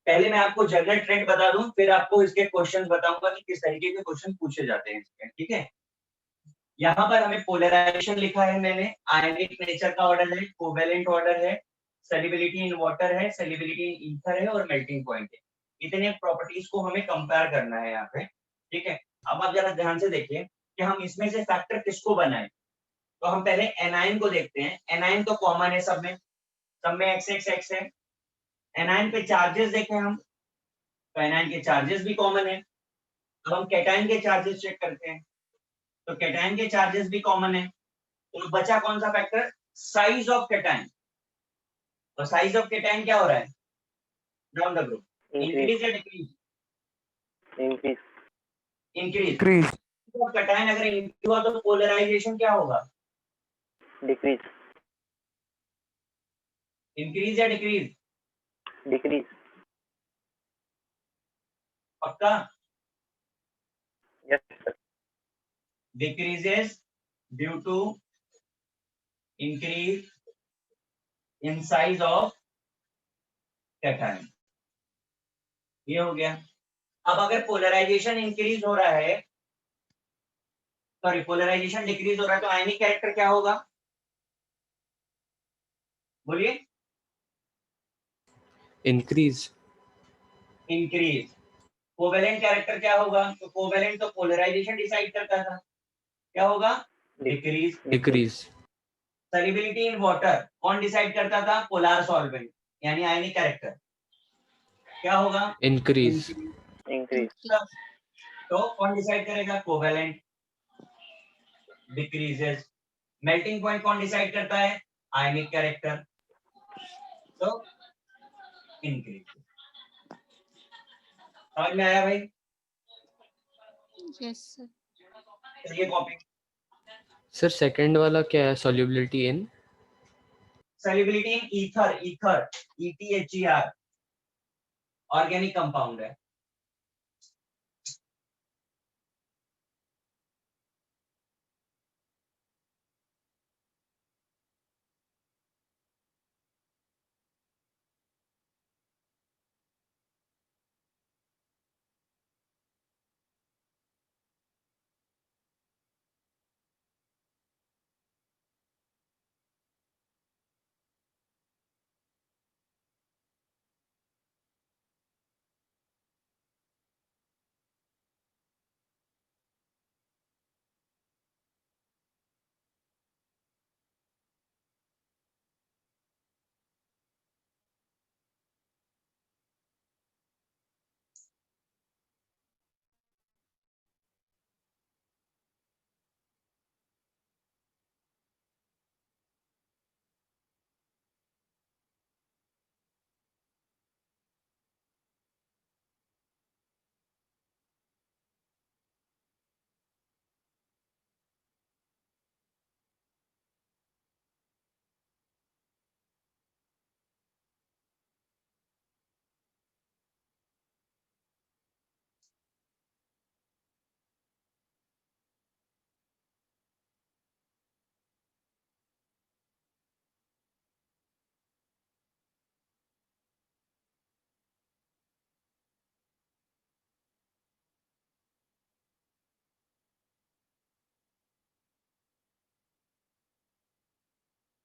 पहले मैं आपको जनरल ट्रेंड बता दूं, फिर आपको इसके क्वेश्चंस बताऊंगा कि किस तरीके के क्वेश्चन पूछे जाते हैं इसके, ठीक है। यहाँ पर हमें पोलराइजेशन लिखा है मैंने, आयनिक नेचर का ऑर्डर है, कोवेलेंट ऑर्डर है, सेलिबिलिटी इन वाटर है, सेलिबिलिटी इन ईथर है और मेल्टिंग पॉइंट है। इतने प्रॉपर्टीज को हमें कंपेयर करना है यहाँ पे, ठीक है। अब आप जरा ध्यान से देखिए कि हम इसमें से फैक्टर किसको बनाए। तो हम पहले एनाइन को देखते हैं। एनाइन तो कॉमन है सब में एक्स एक्स एक्स है। एनाइन पे चार्जेस देखें हम, तो एनाइन के चार्जेस भी कॉमन है। अब हम कैटाइन के चार्जेस चेक करते हैं, तो कैटाइन के चार्जेस भी कॉमन है। तो बचा कौन सा फैक्टर, साइज ऑफ कैटाइन। तो साइज ऑफ कैटाइन क्या हो रहा है, डाउन द ग्रुप, इंक्रीज या डिक्रीज, इंक्रीज इंक्रीज। Increase. तो कैटाइन अगर इंक्रीज हुआ तो पोलराइजेशन क्या होगा, डिक्रीज इंक्रीज या डिक्रीज, डिक्रीज पक्का, yes sir decreases due to increase in size of cation. ये हो गया। अब अगर पोलराइजेशन इंक्रीज हो रहा है, सॉरी पोलराइजेशन डिक्रीज हो रहा है, तो आयनिक कैरेक्टर क्या होगा, बोलिए, इंक्रीज। इंक्रीज। कोवेलेंट कैरेक्टर क्या होगा, तो कोवेलेंट तो पोलराइजेशन डिसाइड करता था, क्या होगा, decrease. Decrease. Solubility in water कौन डिसाइड करता था, पोलर सॉल्वेंट यानी आयनिक कैरेक्टर, क्या होगा, इंक्रीज। इंक्रीज तो कौन डिसाइड करेगा, कोवेलेंट, डिक्रीजेस। मेल्टिंग पॉइंट कौन डिसाइड करता है, आयनिक कैरेक्टर, तो इंक्रीज। समझ में आया भाई, यस सर। चलिए कॉपी। सर सेकंड वाला क्या है, solubility in? Solubility in ether, ether ETHER organic compound है।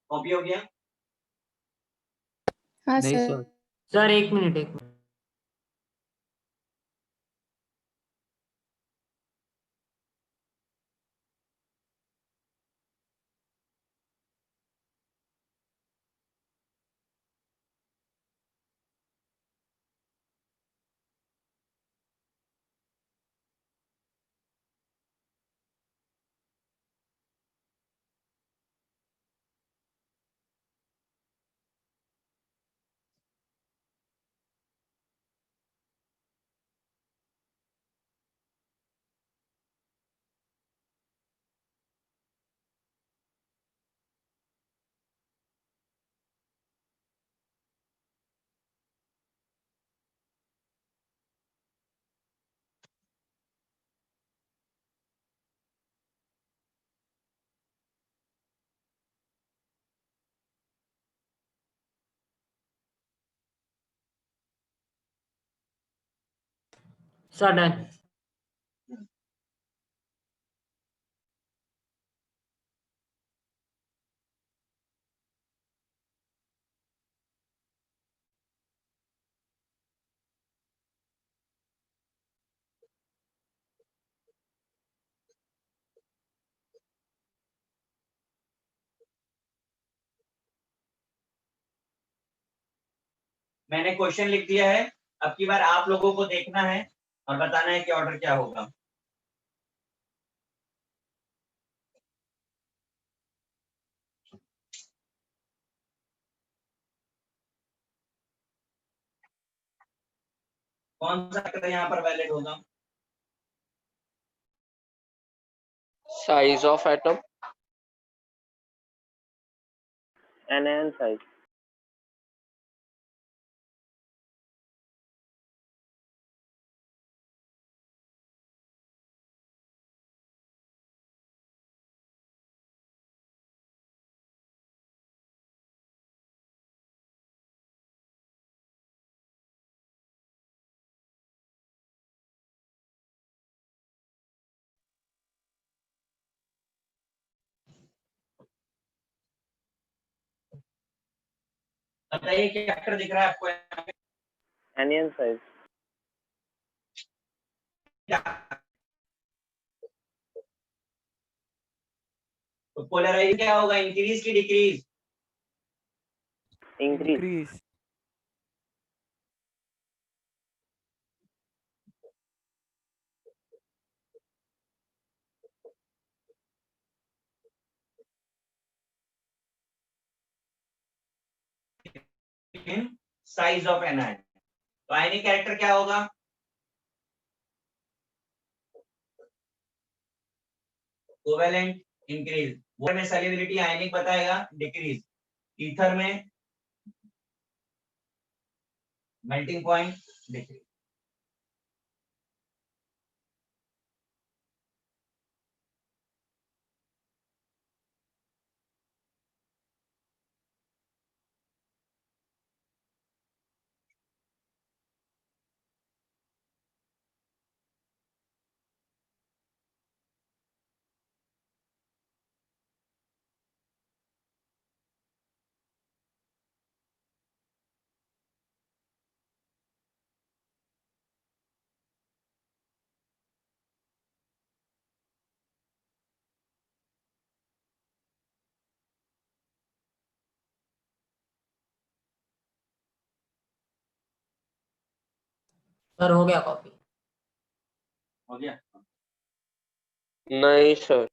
कॉपी हो गया। हाँ नहीं सर। सर। सर एक मिनट। Sir, done. मैंने क्वेश्चन लिख दिया है। अब की बार आप लोगों को देखना है और बताना है कि ऑर्डर क्या होगा। कौन सा फैक्टर यहाँ पर वैलिड होगा? Size of atom. anion size, बताइए क्या फैक्टर दिख रहा है आपको यहाँ पे? anion size, तो पोलराइजेशन क्या होगा, इंक्रीज की decrease? increase, size of anion. तो आयनिक कैरेक्टर क्या होगा? Covalent increase. वाटर में सॉल्युबिलिटी आयनिक बताएगा डिक्रीज। ईथर में मेल्टिंग पॉइंट डिक्रीज। Sir, हो गया कॉपी. हो गया? नहीं सर.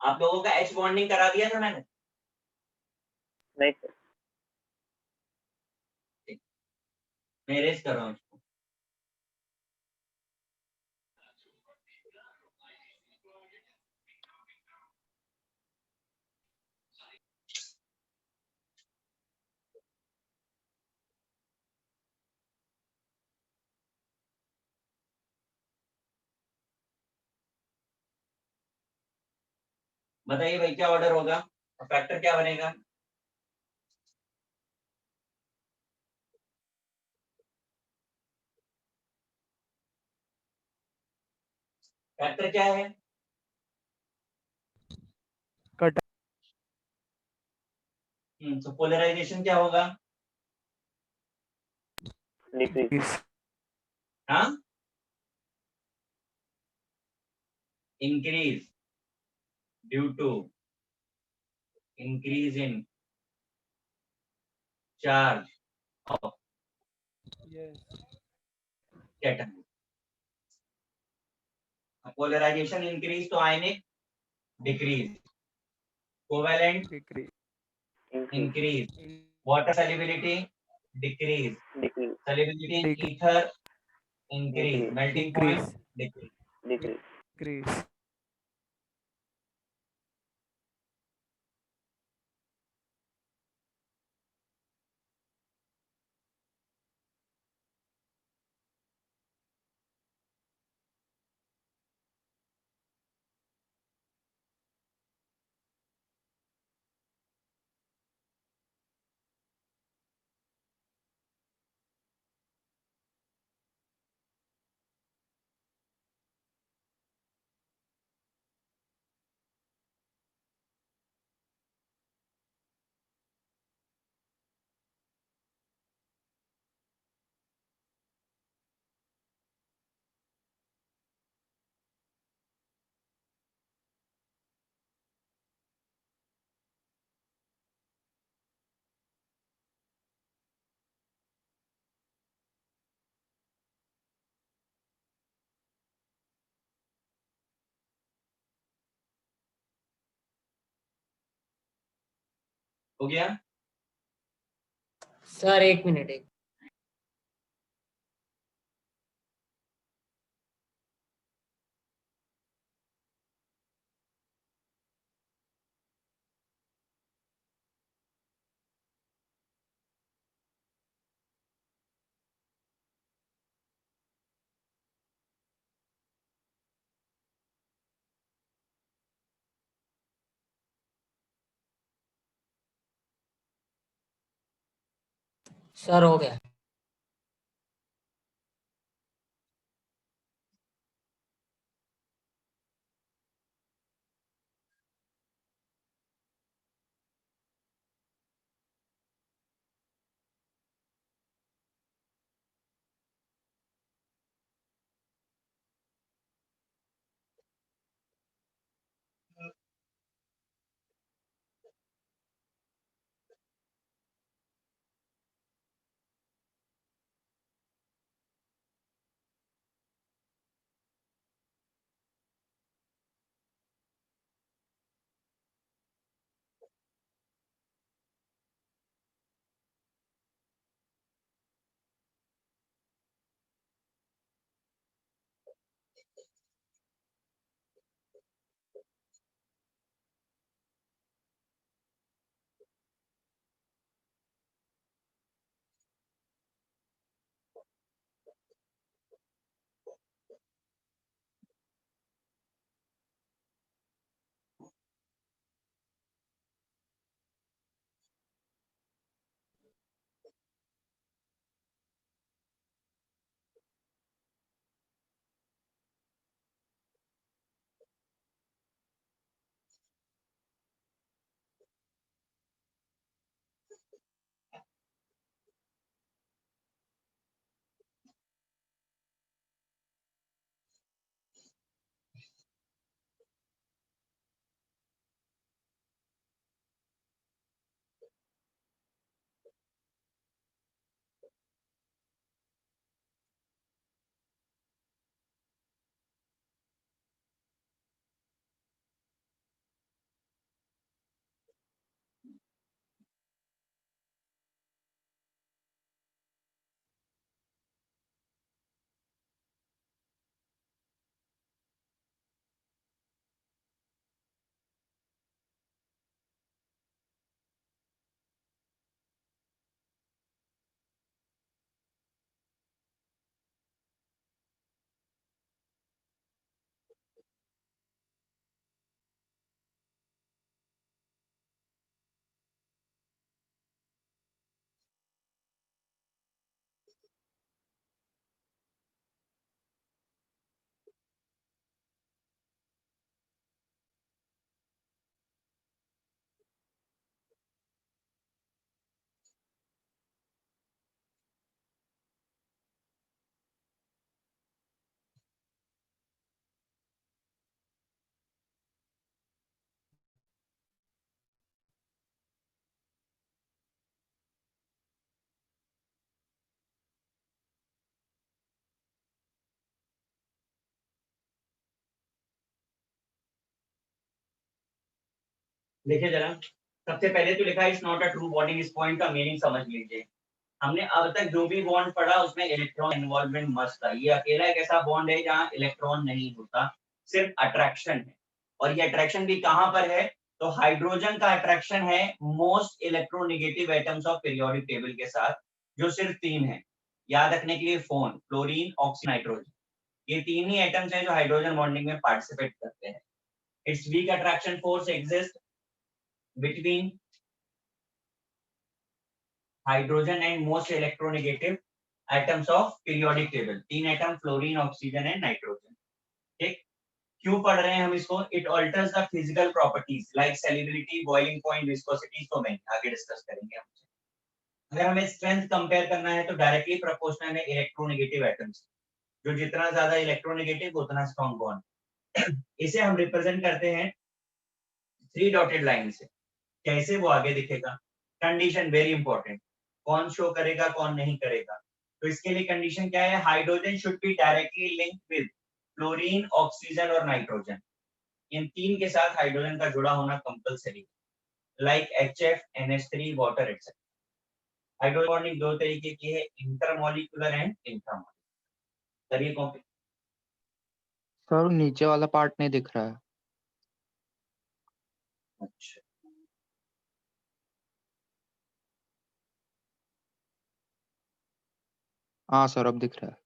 आप लोगों का एच बॉन्डिंग करा दिया था मैंने? नहीं sir, मैं इरेज कर रहा हूँ इसको। बताइए भाई क्या ऑर्डर होगा और फैक्टर क्या बनेगा? फैक्टर क्या है? कट तो पोलराइजेशन क्या होगा? decrease, हाँ, increase due to increase in charge of atom. Polarization increase तो ionic decrease, covalent decrease increase, increase, water solubility decrease, decrease, solubility in Decrease. Ether increase, Increase. Melting point increase decrease. decrease, increase हो गया? Sir 1 minute एक। Sir हो गया। देखिए जरा, सबसे पहले तो लिखा है is not a true bonding. इस पॉइंट का मीनिंग समझ लीजिए। हमने अब तक जो भी बॉन्ड पढ़ा उसमें इलेक्ट्रॉन इन्वॉल्वमेंट मस्ट था। ये अकेला एक ऐसा बॉन्ड है जहाँ इलेक्ट्रॉन नहीं होता, सिर्फ अट्रैक्शन है। और ये अट्रैक्शन भी कहाँ पर है? तो हाइड्रोजन का अट्रैक्शन है most electronegative atoms of periodic table के साथ, जो सिर्फ 3 है। याद रखने के लिए फोन, फ्लोरीन, ऑक्सीजन, नाइट्रोजन, ये 3 ही एटम्स हैं जो हाइड्रोजन बॉन्डिंग में पार्टिसिपेट करते हैं। It's weak attraction force exist between hydrogen and most electronegative atoms of periodic table. 3 atom, fluorine, oxygen and nitrogen. ठीक, क्यों पढ़ रहे हैं हम इसको? It alters the physical properties like solubility, boiling point, viscosity. तो मैं आगे डिस्कस करेंगे हमसे। अगर हमें स्ट्रेंथ कंपेयर करना है तो डायरेक्टली प्रोपोर्शनल है इलेक्ट्रोनेगेटिव एटम्स। जो जितना ज्यादा इलेक्ट्रोनेगेटिव उतना स्ट्रॉन्ग बॉन्ड। इसे हम रिप्रेजेंट करते हैं 3 डॉटेड लाइन से। कैसे, वो आगे दिखेगा। कंडीशन वेरी इंपॉर्टेंट, कौन शो करेगा कौन नहीं करेगा। तो इसके लिए कंडीशन क्या है? Hydrogen should be directly linked with fluorine, oxygen और नाइट्रोजन। इन 3 के साथ हाइड्रोजन का जुड़ा होना compulsory. Like HF, NH3, water etcetera. Hydrogen bonding दो तरीके की है, इंटरमॉलिक्यूलर एंड इंट्रामॉलिक्यूलर। करिए कॉपी। सर नीचे वाला पार्ट नहीं दिख रहा है। अच्छा, हाँ सर अब दिख रहा है।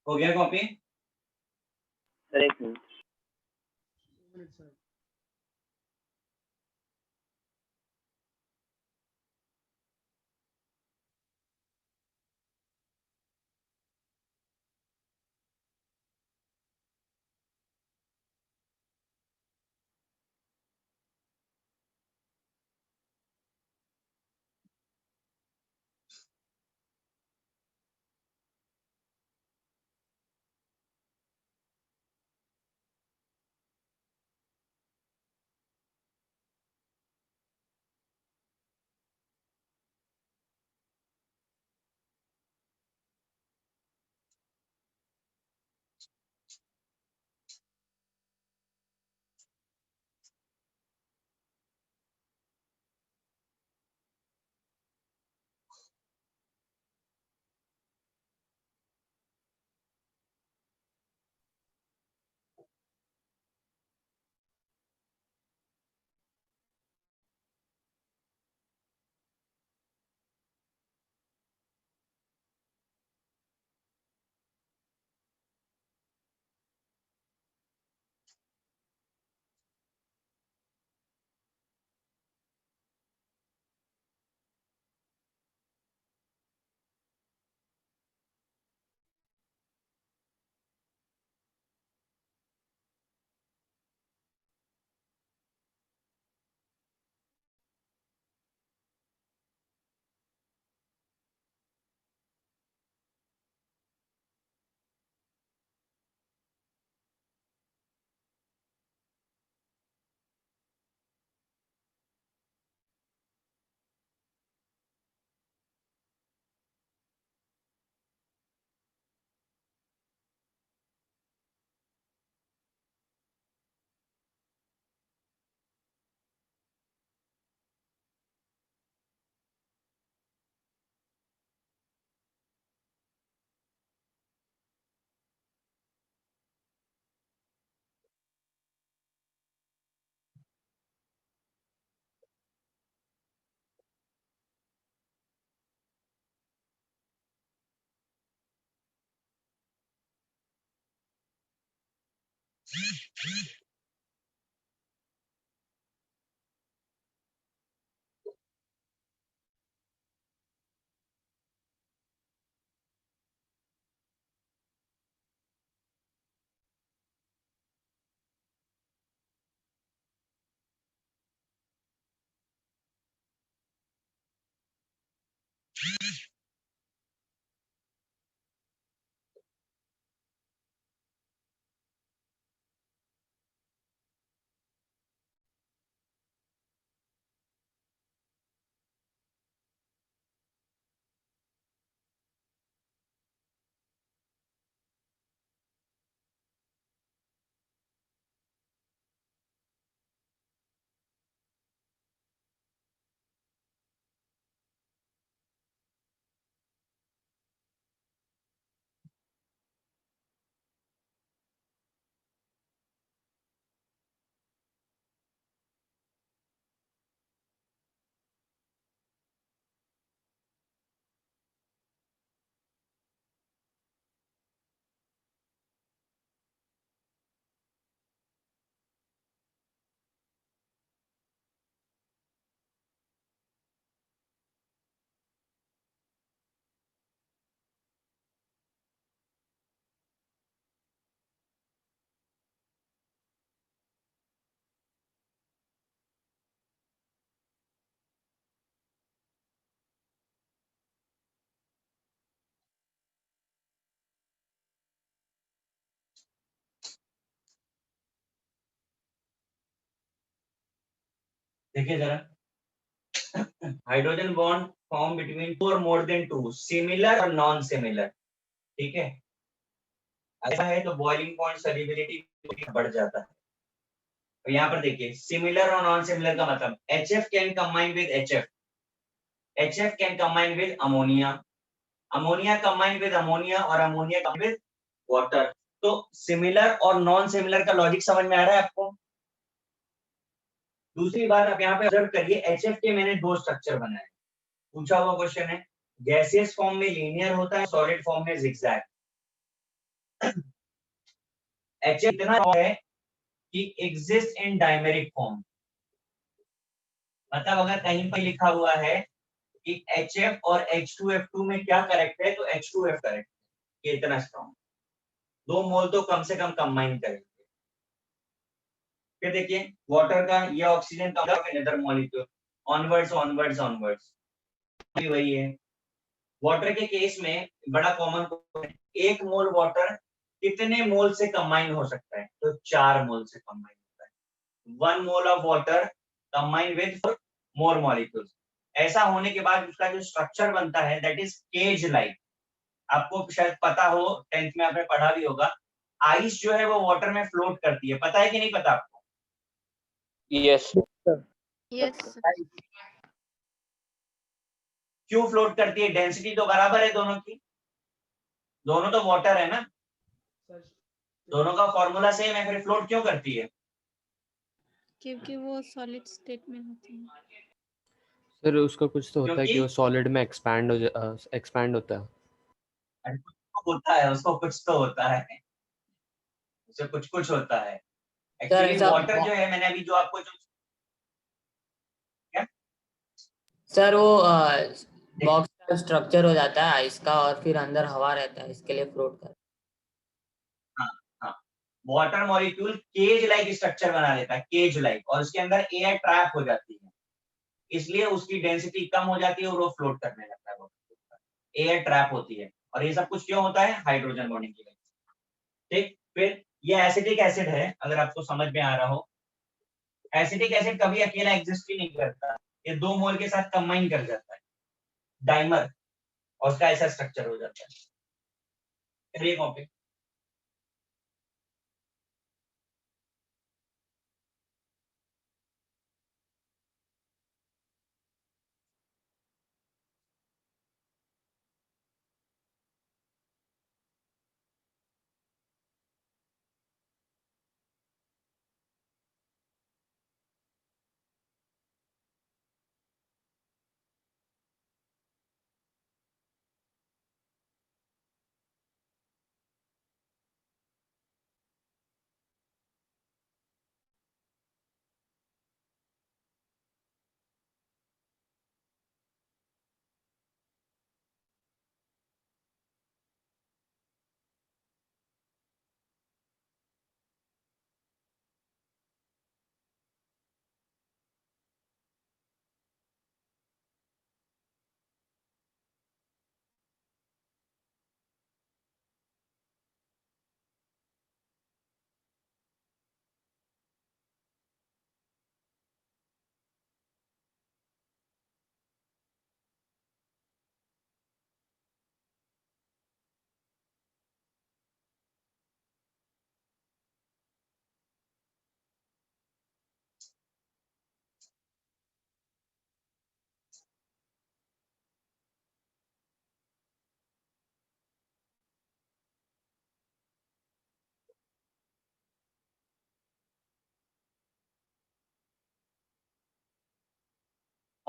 हो गया कॉपी? सर एक मिनट। देखिए जरा, hydrogen bond form between two और मोर देन टू, सिमिलर और नॉन सिमिलर, ठीक है। ऐसा है तो बॉइलिंग पॉइंट सॉल्युबिलिटी बढ़ जाता है। तो यहाँ पर देखिए, सिमिलर और नॉन सिमिलर का मतलब HF can combine with HF, HF can combine with ammonia, ammonia combine with ammonia, और अमोनिया कंबाइन विद वाटर। तो सिमिलर और नॉन सिमिलर का लॉजिक समझ में आ रहा है आपको। दूसरी बात आप यहाँ पे ऑब्जर्व करिए, HF के मैंने दो स्ट्रक्चर बनाए, पूछा हुआ क्वेश्चन है। गैसियस फॉर्म में लीनियर होता है, सॉलिड फॉर्म में जिगजैग। HF इतना है कि एग्जिस्ट इन डायमेरिक फॉर्म, मतलब अगर कहीं पर लिखा हुआ है कि HF और H2F2 में क्या करेक्ट है, तो H2F करेक्ट है। ये इतना स्ट्रॉन्ग, 2 मोल तो कम से कम कंबाइन करेंगे। फिर देखिए वाटर का, ये ऑक्सीजन का another molecule, onwards onwards onwards, भी वही है। वाटर के केस में बड़ा कॉमन, 1 मोल वाटर कितने मोल से कंबाइन हो सकता है, तो 4 मोल से कंबाइन होता है। 1 mole of water combine with more molecules. ऐसा होने के बाद उसका जो स्ट्रक्चर बनता है दैट इज केज लाइक। आपको शायद पता हो, 10th में आपने पढ़ा भी होगा, आइस जो है वो वाटर में फ्लोट करती है, पता है कि नहीं पता आपको? यस यस क्यों फ्लोट करती है? डेंसिटी तो बराबर है दोनों की, दोनों तो वाटर है ना, दोनों का फॉर्मूला सेम है, फिर फ्लोट क्यों करती है? क्योंकि वो सॉलिड स्टेट में होती है। सर उसका कुछ तो होता है कि क्योंकि वो सॉलिड में एक्सपैंड होता है। कुछ तो होता है, उसको कुछ तो होता है, उसे कुछ कुछ होता है। सर एक्चुअली ऐसा वाटर जो है, मैंने अभी जो आपको जो क्या सर वो देख, बॉक्स का स्ट्रक्चर हो जाता है आइस का, और फिर अंदर हवा रहता है, इसके लिए फ्लोट कर। हाँ हाँ, water molecule cage like structure बना लेता है, केज लाइक, और उसके अंदर एयर ट्रैप हो जाती है, इसलिए उसकी डेंसिटी कम हो जाती है और वो फ्लोट करने लगता है, एयर ट्रैप होती है। और ये सब कुछ क्यों होता है? हाइड्रोजन बॉन्डिंग की वजह से। ठीक, फिर ये एसिटिक एसिड है, अगर आपको समझ में आ रहा हो, एसिटिक एसिड कभी अकेला एग्जिस्ट ही नहीं करता, ये 2 मोल के साथ कंबाइन कर जाता है, डाइमर, और उसका ऐसा स्ट्रक्चर हो जाता है। चलिए कॉपी,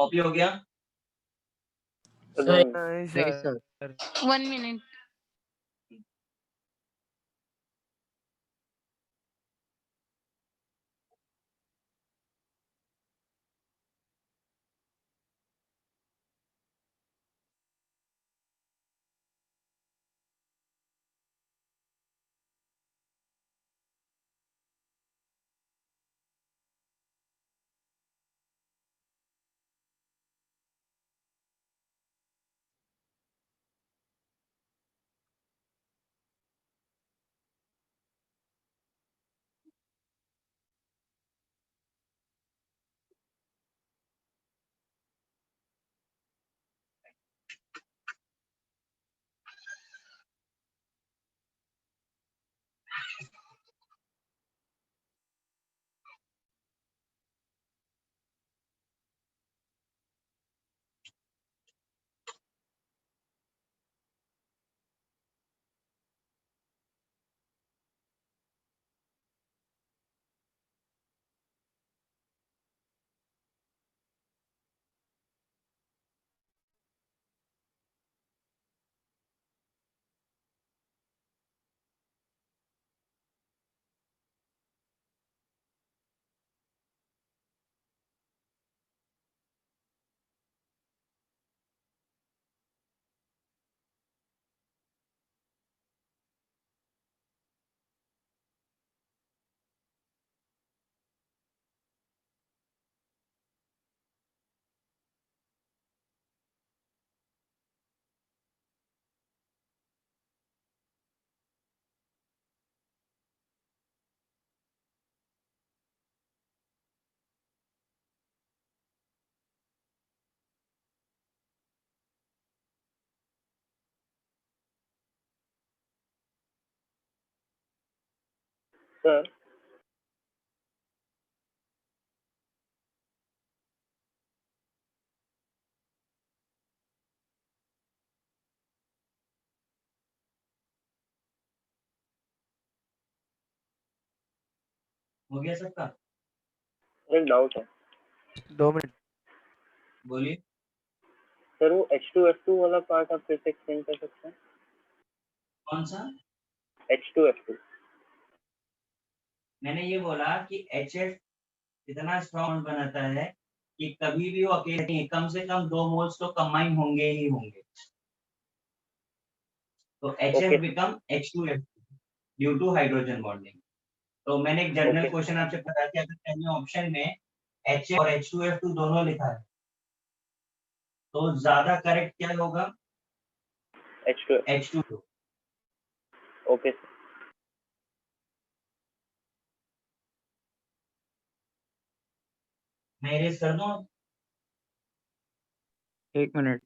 कॉपी हो गया? सर नहीं सर 1 minute. सर हो गया सबका? एक डाउट है 2 मिनट बोलिए। सर, वो H2F2 वाला पार्ट आप फिर से एक्सप्लेन कर सकते हैं? कौन सा? H2F2 मैंने ये बोला कि HF इतना स्ट्रॉन्ग बनाता है कि कभी भी वो अकेले नहीं, कम से कम 2 मोल्स तो कंबाइन होंगे ही होंगे। तो HF okay become H2F due to hydrogen bonding. तो मैंने एक जनरल ओके क्वेश्चन आपसे पूछा कि अगर पहले ऑप्शन में HF और H2F2 दोनों लिखा है तो ज्यादा करेक्ट क्या होगा? H2 H2। ओके सर मैं इरेज कर दूं? 1 मिनट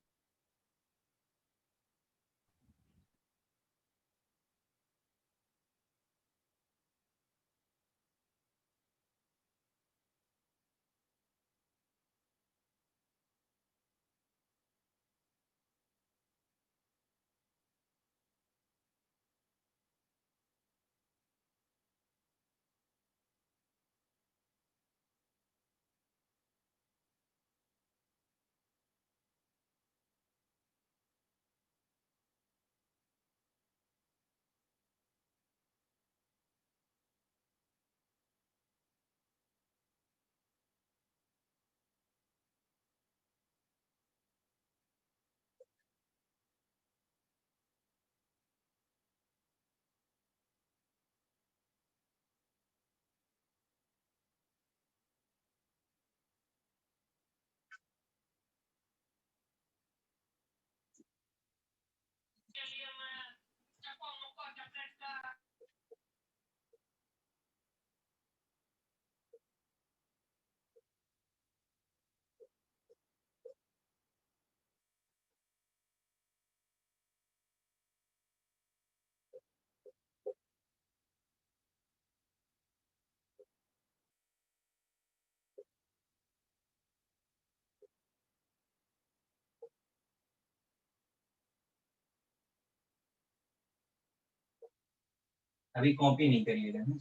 अभी कॉपी नहीं करिएगा ना।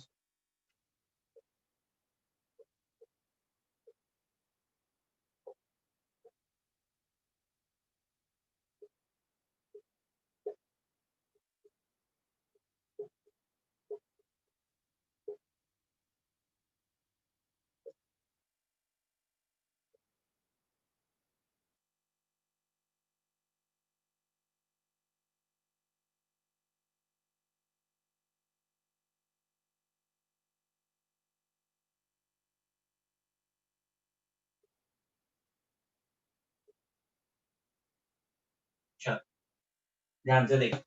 ध्यान से देखो,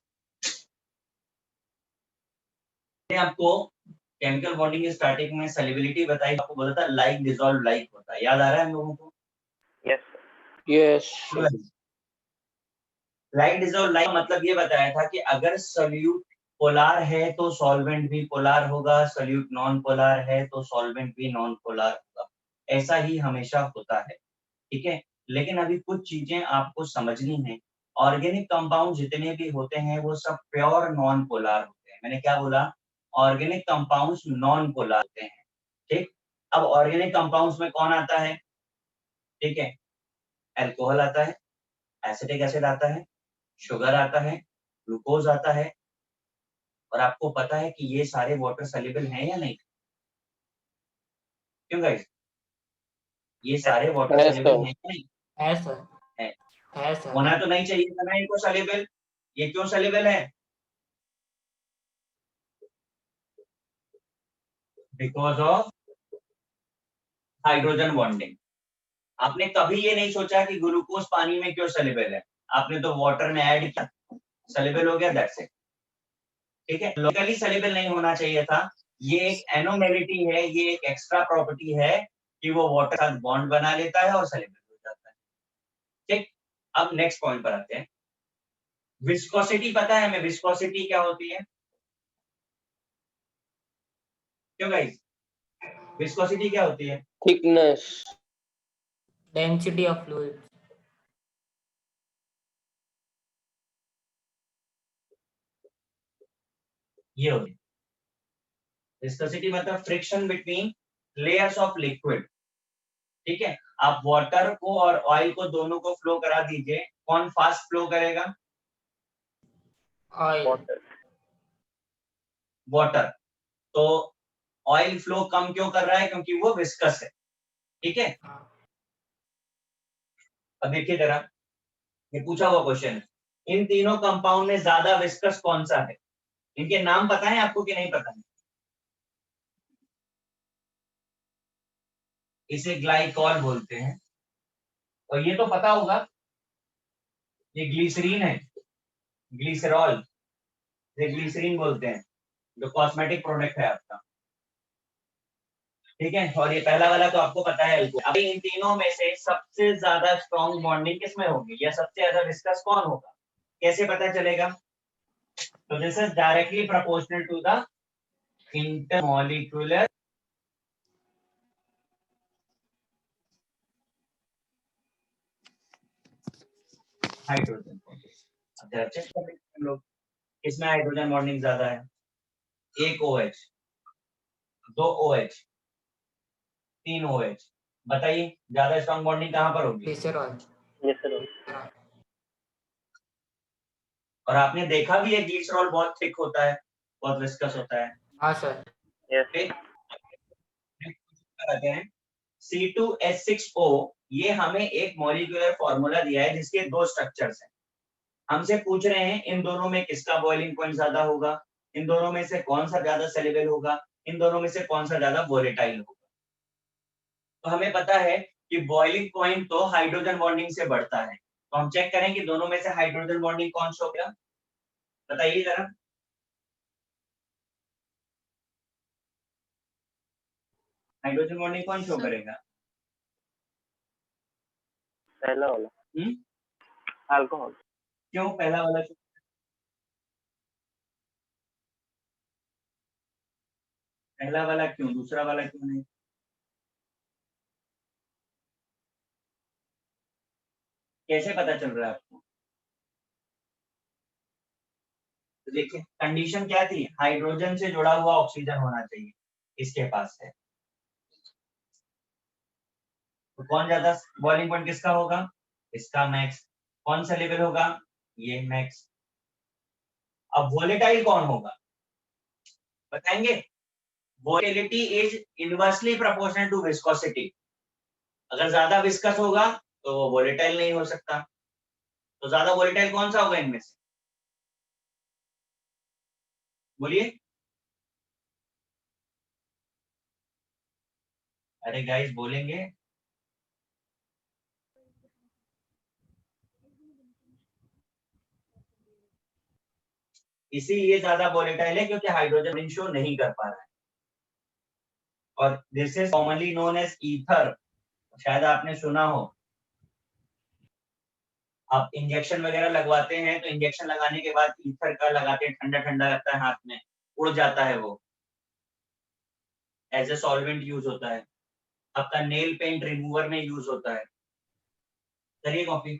आपको केमिकल बॉन्डिंग की स्टार्टिंग में सॉल्युबिलिटी बताई, आपको बोला था लाइक डिसॉल्व लाइक होता है, याद आ रहा है हम लोगों को? Yes Yes. Like dissolve like मतलब ये बताया था कि अगर सोल्यूट पोलार है तो सॉल्वेंट भी पोलार होगा, सोल्यूट नॉन पोलार है तो सॉल्वेंट भी नॉन पोलार होगा, ऐसा ही हमेशा होता है, ठीक है। लेकिन अभी कुछ चीजें आपको समझनी है। ऑर्गेनिक कंपाउंड जितने भी होते हैं वो सब प्योर नॉन पोलार होते हैं। मैंने क्या बोला? ऑर्गेनिक कंपाउंड्स नॉन पोलार होते हैं, ठीक। अब ऑर्गेनिक कंपाउंड्स में कौन आता है? ठीक है, अल्कोहल आता है, एसिटिक एसिड आता है, शुगर आता है, ग्लूकोज आता है, और आपको पता है कि ये सारे वाटर सॉल्युबल हैं या नहीं? क्यों गाइस? ये सारे वाटर Yes, सॉल्युबल sir. हैं या नहीं? है सर, है। है सर। होना तो नहीं चाहिए था ना इनको सॉल्युबल, ये क्यों सॉल्युबल है? Because of hydrogen bonding. आपने कभी ये नहीं सोचा कि ग्लूकोज पानी में क्यों सॉल्युबल है, आपने तो वाटर में ऐड किया, सॉल्युबल हो गया, दैट्स इट, ठीक है। लोकली सॉल्युबल नहीं होना चाहिए था, ये एक एनोमेलिटी है, ये एक एक्स्ट्रा प्रॉपर्टी है कि वो वाटर के साथ बॉन्ड बना लेता है और सॉल्युबल हो जाता है, ठीक। अब नेक्स्ट पॉइंट पर आते हैं। विस्कोसिटी पता है हमें विस्कोसिटी क्या होती है? क्यों गाइस? विस्कोसिटी क्या होती है? Thickness. Density of fluid. ये होती है विस्कोसिटी, मतलब friction between layers of liquid, ठीक है। आप वाटर को और ऑयल को दोनों को फ्लो करा दीजिए, कौन फास्ट फ्लो करेगा? ऑयल। Water water. तो ऑयल फ्लो कम क्यों कर रहा है? क्योंकि वो विस्कस है, ठीक है। अब देखिए जरा, ये पूछा हुआ क्वेश्चन है, इन तीनों कंपाउंड में ज्यादा विस्कस कौन सा है? इनके नाम पता है आपको कि नहीं पता है? इसे ग्लाइकॉल बोलते हैं, और ये तो पता होगा, ये ग्लिसरीन है, ग्लिसरॉल, ये ग्लिसरीन बोलते हैं, जो कॉस्मेटिक प्रोडक्ट है आपका, ठीक है। और ये पहला वाला तो आपको पता है अल्कोहल। अभी इन तीनों में से सबसे ज्यादा स्ट्रॉन्ग बॉन्डिंग किसमें होगी, या सबसे ज्यादा विस्कस कौन होगा? कैसे पता चलेगा? तो this is directly proportional to the intermolecular hydrogen bonding. अब जरा चेक कर लेते हैं हम लोग, किसमें हाइड्रोजन बॉन्डिंग ज्यादा है? एक OH, दो OH, तीन OH, बताइए ज्यादा स्ट्रॉन्ग बॉन्डिंग कहाँ पर होगी? ग्लिसरॉल। ग्लिसरॉल और आपने देखा भी है ग्लिसरॉल बहुत थिक होता है, बहुत विस्कस होता है, हाँ सर। यस ठीक। कहते हैं C2H6O, ये हमें एक मॉलिक्यूलर फॉर्मूला दिया है जिसके दो स्ट्रक्चर्स हैं। हमसे पूछ रहे हैं इन दोनों में किसका बॉइलिंग पॉइंट ज्यादा होगा, इन दोनों में से कौन सा ज्यादा सॉल्युबल होगा, इन दोनों में से कौन सा ज्यादा वोलेटाइल होगा। तो हमें पता है कि बॉइलिंग पॉइंट तो हाइड्रोजन बॉन्डिंग से बढ़ता है, तो हम चेक करें कि दोनों में से हाइड्रोजन बॉन्डिंग कौन शो करेगा, बताइए जरा। हाइड्रोजन बॉन्डिंग कौन शो सर करेगा? पहला वाला हम्म, अल्कोहल क्यों पहला वाला? पहला वाला क्यों, दूसरा वाला क्यों नहीं? कैसे पता चल रहा है आपको? तो देखिए कंडीशन क्या थी, हाइड्रोजन से जुड़ा हुआ ऑक्सीजन होना चाहिए, इसके पास है, तो कौन ज्यादा बॉइलिंग पॉइंट किसका होगा? इसका मैक्स। कौन सा लेवल होगा? ये मैक्स। अब वोलेटाइल कौन होगा, बताएंगे? Volatility is inversely proportional to viscosity. अगर ज्यादा विस्कस होगा तो वो वोलेटाइल नहीं हो सकता, तो ज्यादा वोलेटाइल कौन सा होगा इनमें से, बोलिए। अरे गाइस बोलेंगे? इसीलिए ज्यादा वोलेटाइल है क्योंकि हाइड्रोजन शो नहीं कर पा रहा है। और this is commonly known as ether, शायद आपने सुना हो। आप इंजेक्शन वगैरह लगवाते हैं तो इंजेक्शन लगाने के बाद ईथर का लगाते हैं, ठंडा ठंडा लगता है हाथ में, उड़ जाता है वो, एज ए सॉल्वेंट यूज होता है। आपका नेल पेंट रिमूवर में यूज होता है। करिए कॉपी।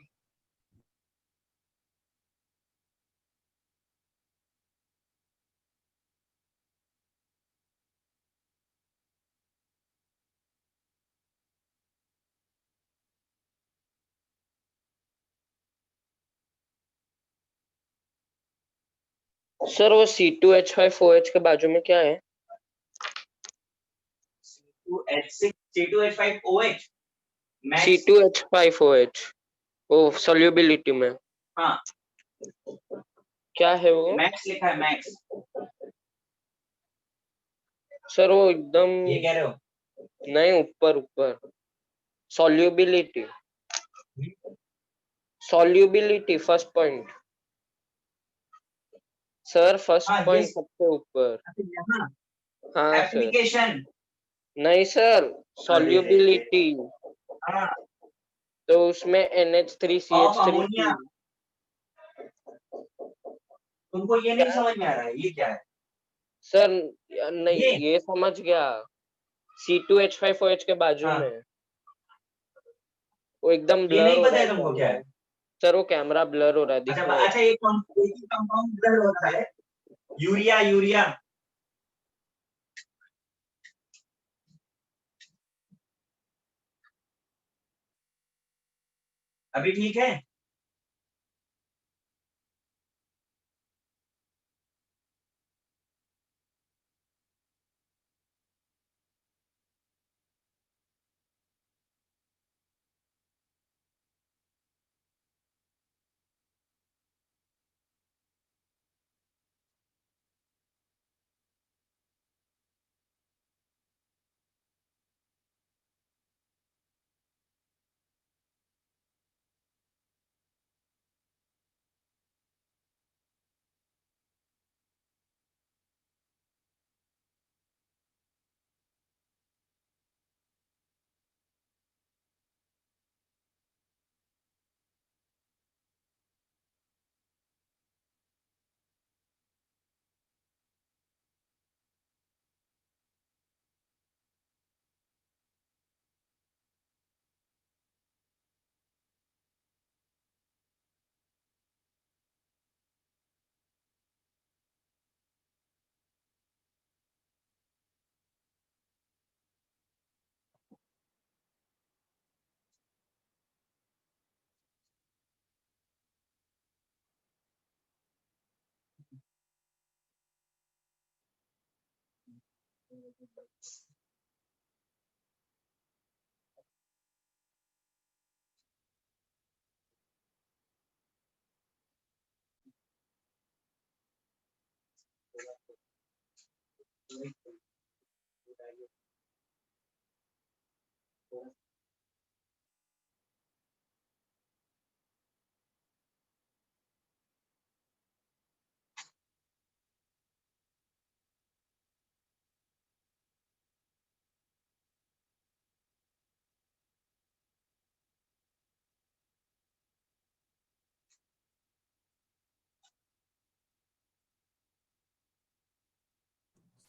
सर वो C2H5OH के बाजू में क्या है? C2H6 C2H5OH max. C2H5OH वो सॉल्युबिलिटी में हाँ क्या है वो? मैक्स लिखा है, मैक्स। सर वो एकदम ये कह रहे हो? नहीं, ऊपर ऊपर solubility, solubility first point sir, first हाँ पॉइंट ये सबसे ऊपर। यहाँ हाँ सर, एप्लीकेशन। नहीं सर, अरे सॉल्युबिलिटी हाँ तो उसमें ऑफ NH3CH3 अमोनिया। तुमको ये नहीं समझ में आ रहा है ये क्या है? सर नहीं, ये ये समझ गया, C2H5OH के बाजू हाँ में वो एकदम ये ब्लर नहीं हो पता रहा है है तुमको क्या कैमरा। है? सर वो कैमरा ब्लर हो रहा है, दिख अच्छा रहा है। अच्छा, ये कंपाउंड ब्लर होता है, यूरिया। यूरिया अभी ठीक है?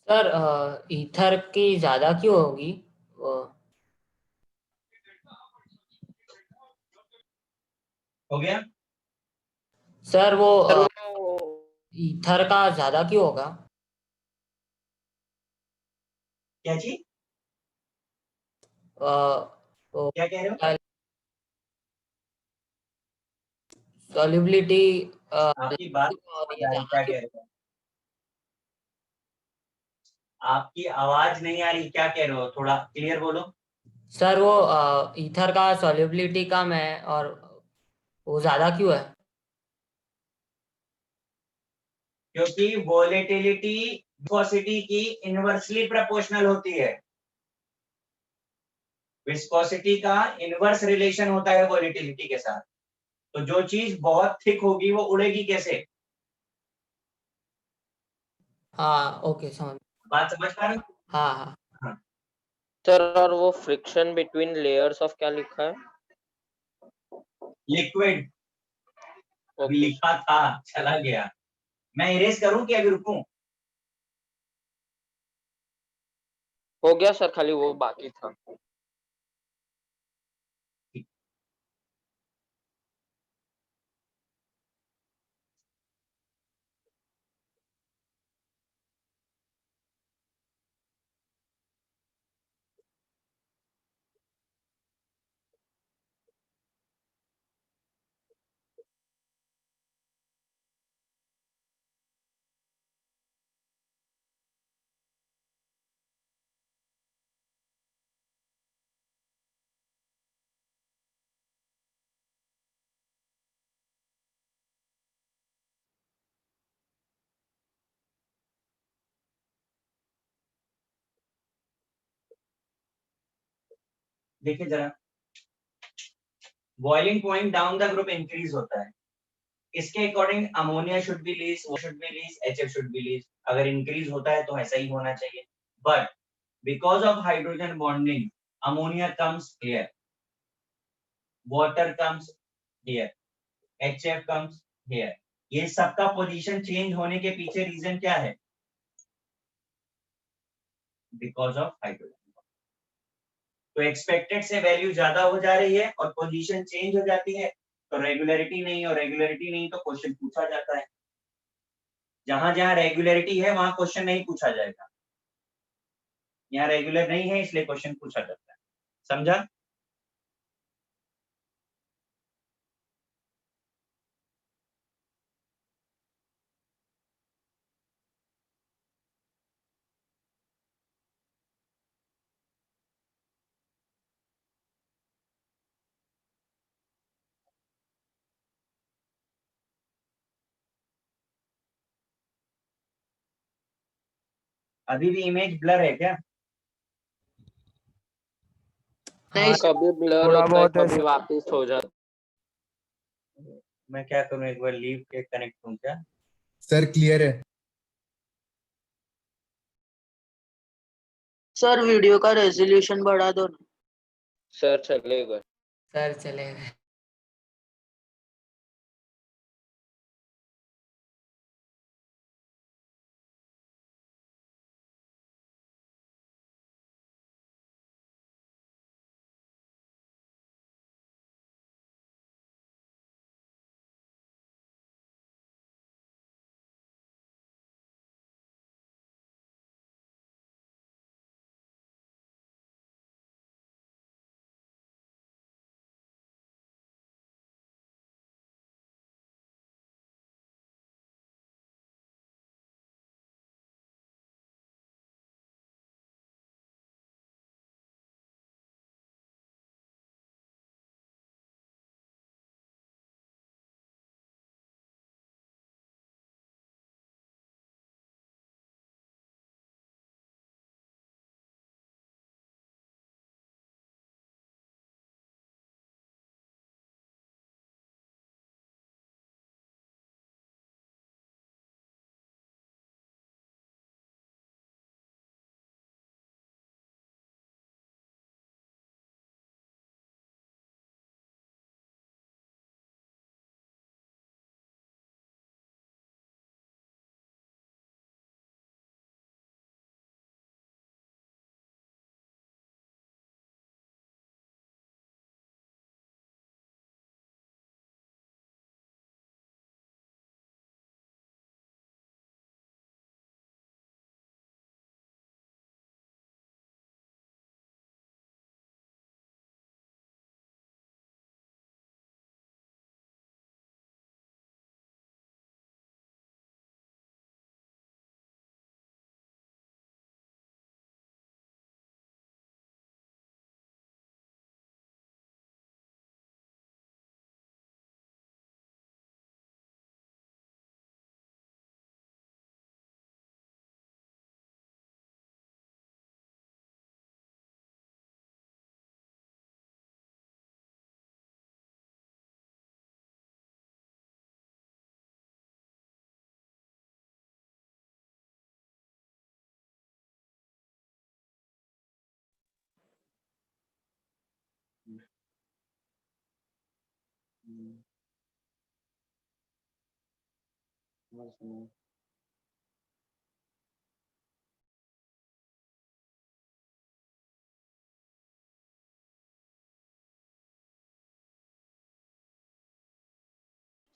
सर ईथर की ज्यादा क्यों होगी? हो गया? सर वो सर वो ईथर का ज्यादा क्यों होगा? क्या चीज? क्या कह रहे हो? सॉल्युबिलिटी आपकी बात समझ आ रही, क्या कह रहे हो? आपकी आवाज नहीं आ रही, क्या कह रहे हो? थोड़ा क्लियर बोलो। सर वो ईथर का सॉल्युबिलिटी कम है और वो ज्यादा क्यों है? क्योंकि वोलेटिलिटी विस्कोसिटी की इनवर्सली प्रोपोर्शनल होती है। विस्कोसिटी का इनवर्स रिलेशन होता है वोलेटिलिटी के साथ। तो जो चीज बहुत थिक होगी वो उड़ेगी कैसे? हाँ ओके समझ। बात समझ पा रहे हो? हाँ हाँ सर और वो फ्रिक्शन बिटवीन लेयर्स ऑफ क्या लिखा है? लिक्विड अभी ओके लिखा था, चला गया। मैं इरेज करूं कि अभी रुकूं? हो गया सर, खाली वो बाकी था। देखिए जरा, boiling point down the group increase होता है, इसके according ammonia should be least, वो should be least, HF should be least. अगर इंक्रीज होता है तो ऐसा ही होना चाहिए, but because of hydrogen bonding ammonia comes here, water comes here, HF comes here. ये सबका पोजीशन चेंज होने के पीछे रीजन क्या है? Because of hydrogen. तो एक्सपेक्टेड से वैल्यू ज्यादा हो जा रही है और पोजीशन चेंज हो जाती है, तो रेगुलरिटी नहीं, और रेगुलरिटी नहीं तो क्वेश्चन पूछा जाता है। जहां जहां रेगुलरिटी है वहां क्वेश्चन नहीं पूछा जाएगा, यहाँ रेगुलर नहीं है इसलिए क्वेश्चन पूछा जाता है। समझा? अभी भी इमेज ब्लर है क्या? हाँ कभी ब्लर थोड़ा होता है, बहुत है कभी सर। वापस हो जाता मैं क्या करूं, एक बार लीव के कनेक्ट हूं क्या? सर क्लियर है। सर वीडियो का रेजोल्यूशन बढ़ा दो ना। है। सर चलेगा। सर चलेगा।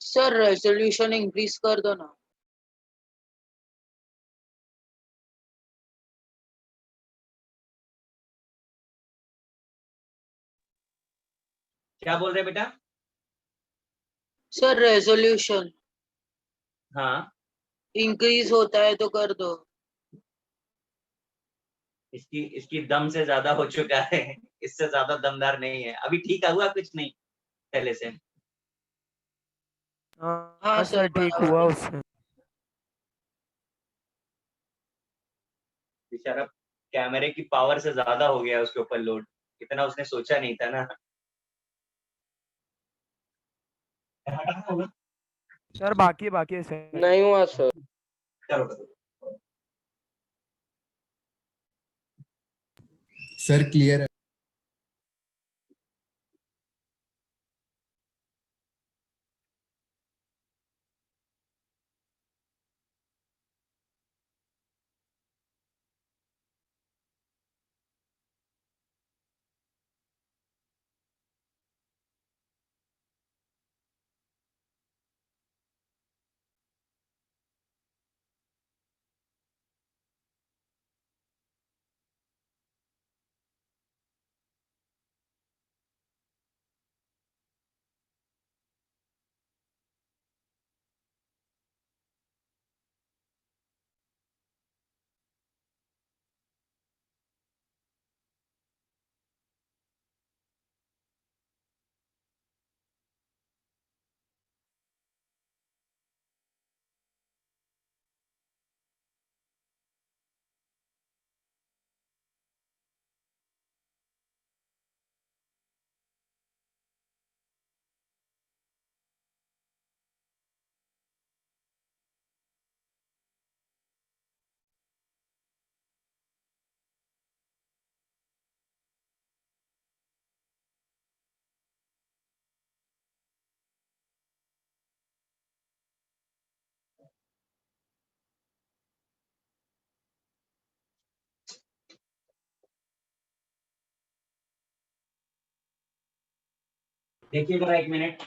सर रेजोल्यूशन इंक्रीज कर दो ना। क्या बोल रहे बेटा? सर रेजोल्यूशन हाँ, इंक्रीज होता है तो कर दो। इसकी दम से ज्यादा हो चुका है, इससे ज्यादा दमदार नहीं है। अभी ठीक हुआ कुछ नहीं पहले से। हाँ सर ठीक हुआ उससे। बेचारा कैमरे की पावर से ज्यादा हो गया उसके ऊपर लोड, इतना उसने सोचा नहीं था ना। हटाना होगा। सर बाकी है सर। नहीं हुआ सर। करो करो। सर क्लियर है। देखिए जरा एक minute.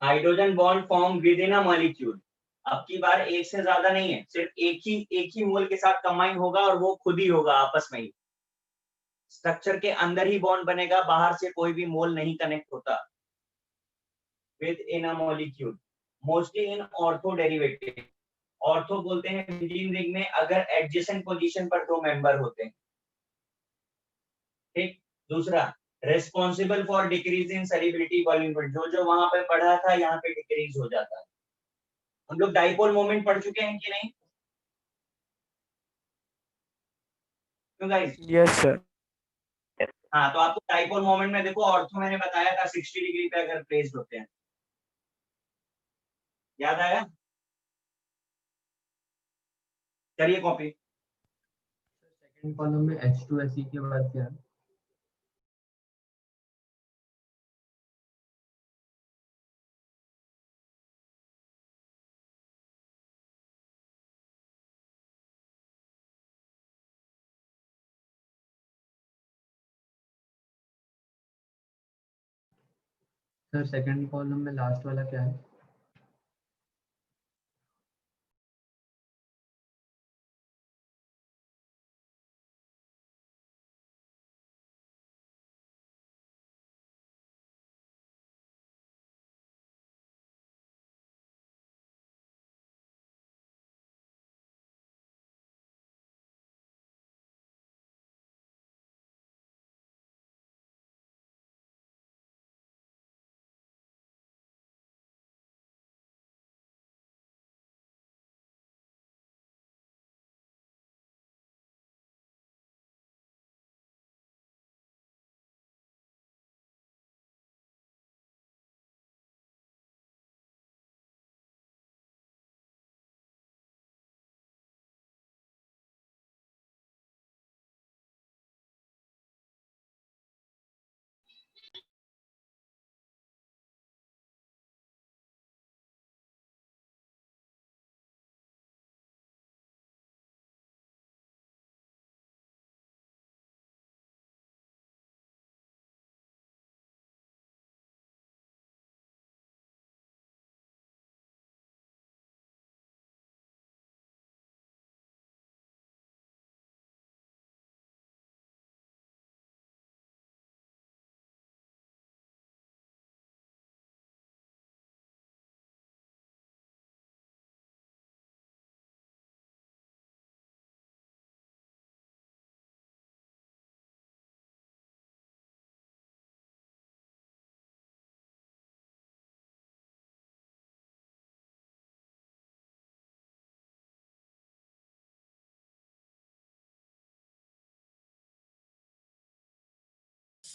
Hydrogen bond form with in a molecule. अब की बार एक से ज्यादा नहीं है, सिर्फ एक ही मोल के साथ कंबाइन होगा और वो खुद ही होगा आपस में ही। स्ट्रक्चर के अंदर ही बॉन्ड बनेगा, बाहर से कोई भी मोल नहीं कनेक्ट होता। With in a molecule, mostly in ortho derivative. Ortho बोलते हैं बेंजीन रिंग में अगर एडजेसेंट पोजीशन पर दो मेंबर होते हैं। ठीक। दूसरा, responsible for decrease in solubility volume, पर जो जो वहां पे पढ़ा था यहाँ पे डिक्रीज हो जाता है। हम लोग डाइपोल मोमेंट पढ़ चुके हैं कि नहीं? क्यों गाइस? Yes sir. हाँ, तो आपको डाइपोल मोमेंट में देखो, ऑर्थो मैंने बताया था 60 डिग्री पे अगर प्लेस्ड होते हैं। याद आया? करिए कॉपी। सेकंड कॉलम में H2SE के बाद क्या है? सर सेकंड कॉलम में लास्ट वाला क्या है?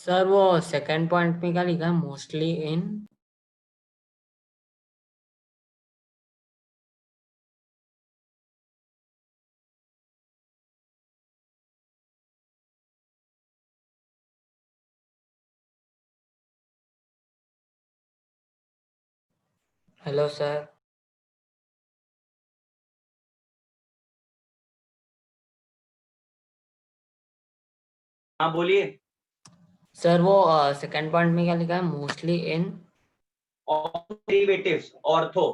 सर वो सेकंड पॉइंट में क्या लिखा है, मोस्टली इन? Hello sir. हाँ बोलिए। सर वो सेकंड पॉइंट में क्या लिखा है, mostly in? Derivatives, ortho.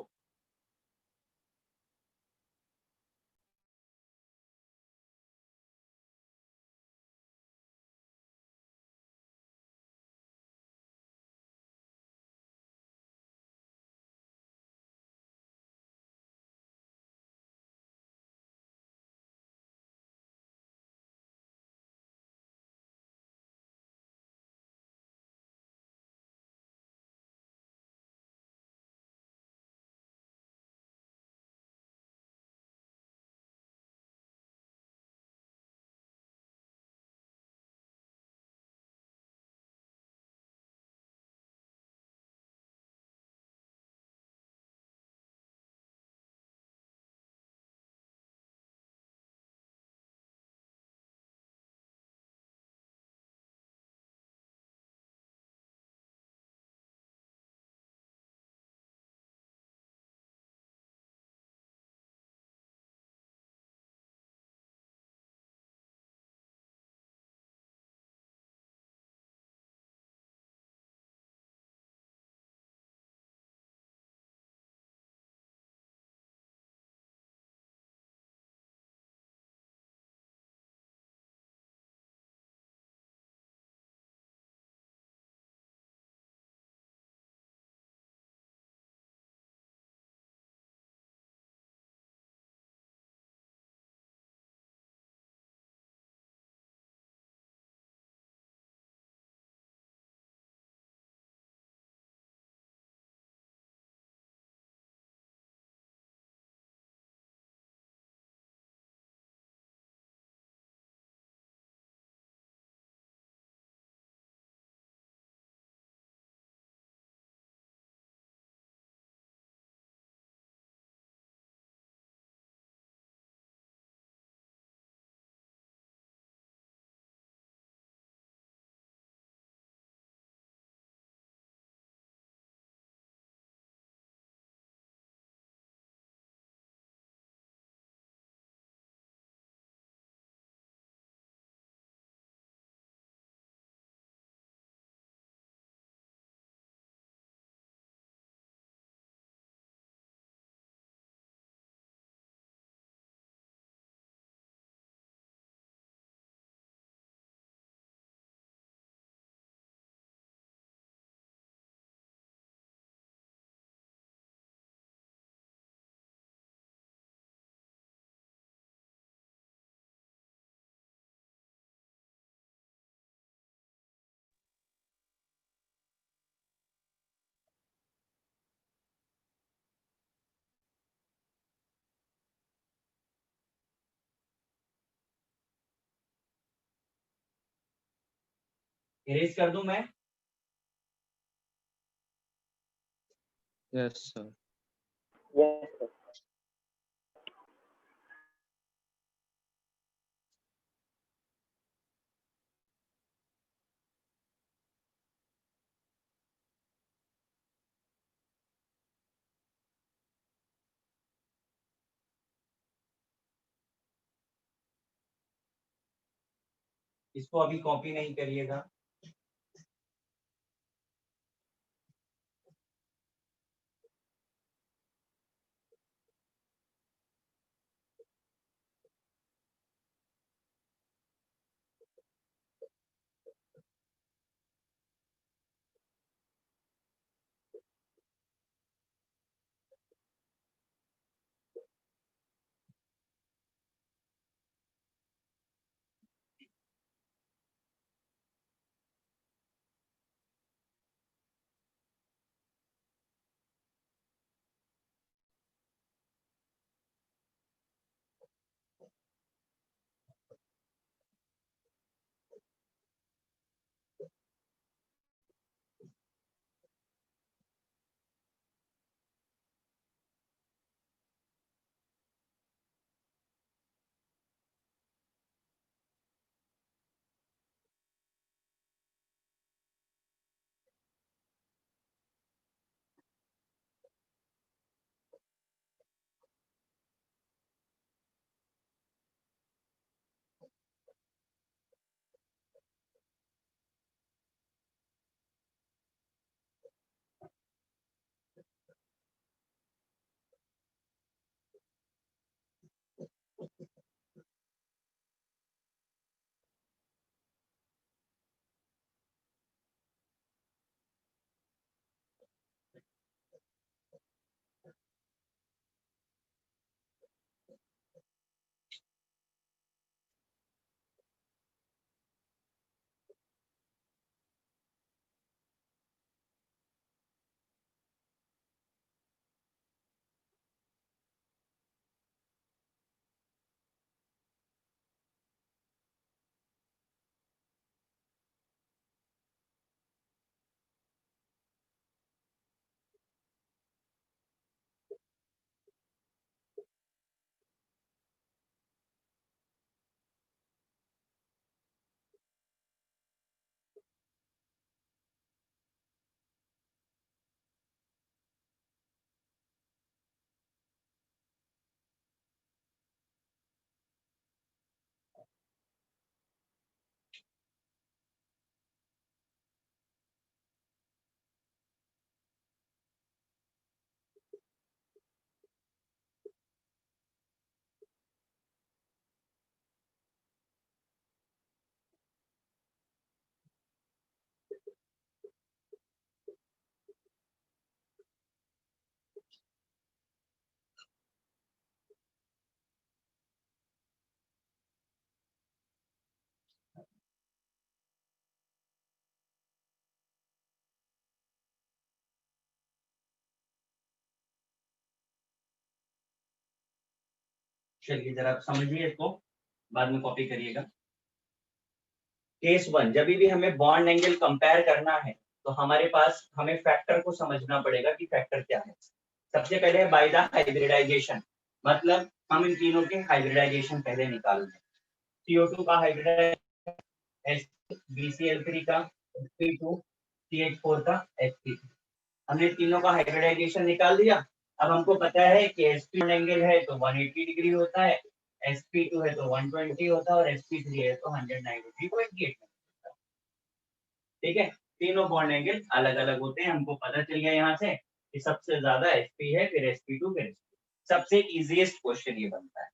Erase कर दूं मैं? Yes sir. Yes sir. इसको अभी कॉपी नहीं करिएगा। चलिए जरा आप समझिए इसको, बाद में कॉपी करिएगा। केस 1, जब भी हमें बॉन्ड एंगल कंपेयर करना है तो हमारे पास हमें फैक्टर को समझना पड़ेगा कि फैक्टर क्या है। सबसे पहले बाय द हाइब्रिडाइजेशन, मतलब हम इन तीनों के हाइब्रिडाइजेशन पहले निकाल लें। CO2 का हाइब्रिडाइजेशन, BCl3 का, Sp2, CH4 का, Sp3। हमने तीनों का हाइब्रिडाइजेशन निकाल दिया। अब हमको पता है कि Sp एंगल है तो 180 डिग्री होता है, Sp2 है तो 120 होता है और Sp3 है तो 193.8। ठीक है, तीनों बॉन्ड एंगल अलग अलग होते हैं। हमको पता चल गया यहाँ से कि सबसे ज्यादा Sp है, फिर Sp2, फिर Sp। सबसे इजीएस्ट क्वेश्चन ये बनता है।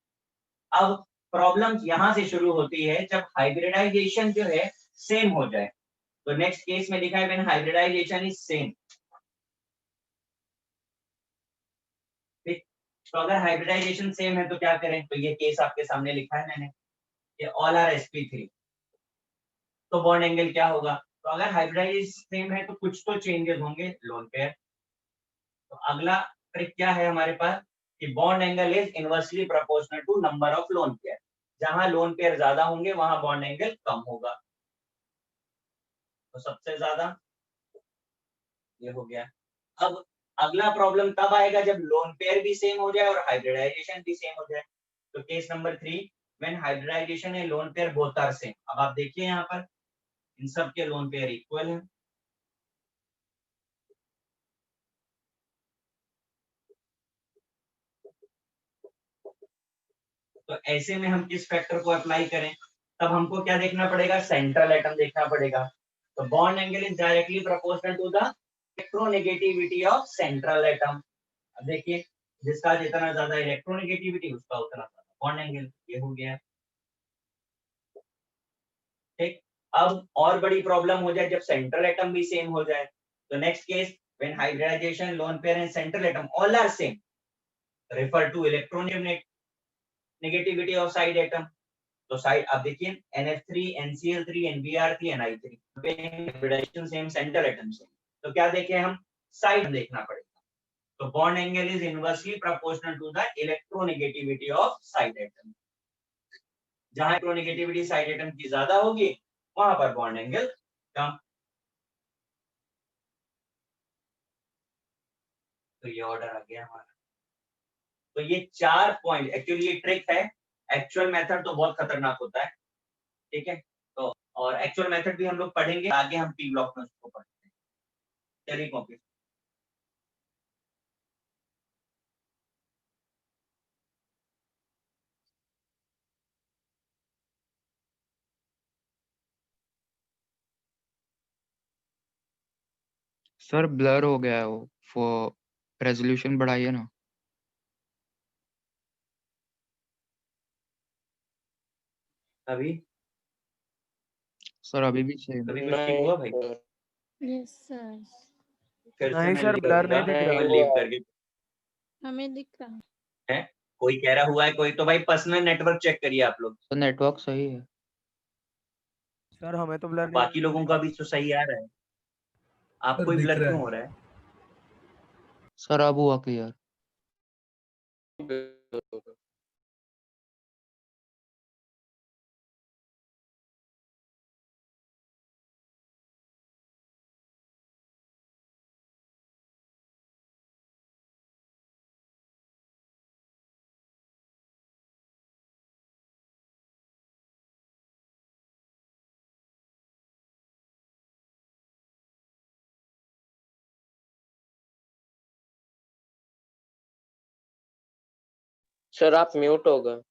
अब प्रॉब्लम यहाँ से शुरू होती है जब हाइब्रिडाइजेशन जो है सेम हो जाए। तो नेक्स्ट केस में लिखा है व्हेन हाइब्रिडाइजेशन इज सेम। ठीक, तो अगर हाइब्रिडाइजेशन सेम है तो क्या करें, तो ये केस आपके सामने लिखा है मैंने, ये ऑल आर Sp3, तो बॉन्ड एंगल क्या होगा। तो अगर हाइब्रिडाइजेशन सेम है तो कुछ तो चेंजेस होंगे लोन पेयर। तो अगला ट्रिक क्या है हमारे पास कि bond angle is inversely proportional to number of lone pair. जहां लोन पेयर ज्यादा होंगे वहां बॉन्ड एंगल कम होगा। तो सबसे ज्यादा ये हो गया। अब अगला प्रॉब्लम तब आएगा जब लोन पेयर भी सेम हो जाए और हाइब्रिडाइजेशन भी सेम हो जाए। तो case number 3, when hybridisation and lone pair both are same. अब आप देखिए यहाँ पर इन सब के लोन पेयर इक्वल है। तो ऐसे में हम किस फैक्टर को अप्लाई करें, तब हमको क्या देखना पड़ेगा, सेंट्रल एटम देखना पड़ेगा। तो bond angle is directly proportional to the electronegativity of central atom. अब देखिए जिसका जितना ज्यादा इलेक्ट्रोनेगेटिविटी उसका उतना ज्यादा बॉन्ड एंगल। ये हो गया। ठीक, अब और बड़ी प्रॉब्लम हो जाए जब सेंट्रल एटम भी सेम हो जाए। तो next case when hybridisation lone pair and central atom all are same, refer to electronegativity of side atom. तो साइड आप देखिए NF3, NCl3, NBr3, Ni3 hybridisation same, central atom same. तो क्या देखें हम, साइड देखना पड़ेगा। तो bond angle is inversely proportional to the electronegativity of side atom. जहां इलेक्ट्रोनेगेटिविटी साइड एटम की ज्यादा होगी वहां पर बॉन्ड एंगल कम। तो ये ऑर्डर आ गया हमारा। तो ये 4 पॉइंट, एक्चुअली ये ट्रिक है। एक्चुअल मेथड तो बहुत खतरनाक होता है। ठीक है, तो और एक्चुअल मेथड भी हम लोग पढ़ेंगे आगे, हम P ब्लॉक में उसको पढ़ते हैं। चलिए कॉपी। सर ब्लर हो गया है वो रेजोल्यूशन बढ़ाइए ना। अभी सर अभी भी सेम। अभी कुछ ठीक हुआ भाई? नहीं यस सर, फिर से नहीं मैं सर, लीव ब्लर करूंगा, नहीं दिख रहा। केवल लीव करके हमें दिख रहा है। है। कोई कह रहा हुआ है कोई, तो भाई पर्सनल नेटवर्क चेक करिए आप लोग। तो नेटवर्क सही है। सर हमें तो ब्लर नहीं बाकी लोगों का भी तो सही आ रहा है, आपको ही ब्लर क्यों हो रहा है? सर अब हुआ क्लियर। सर आप म्यूट हो गए।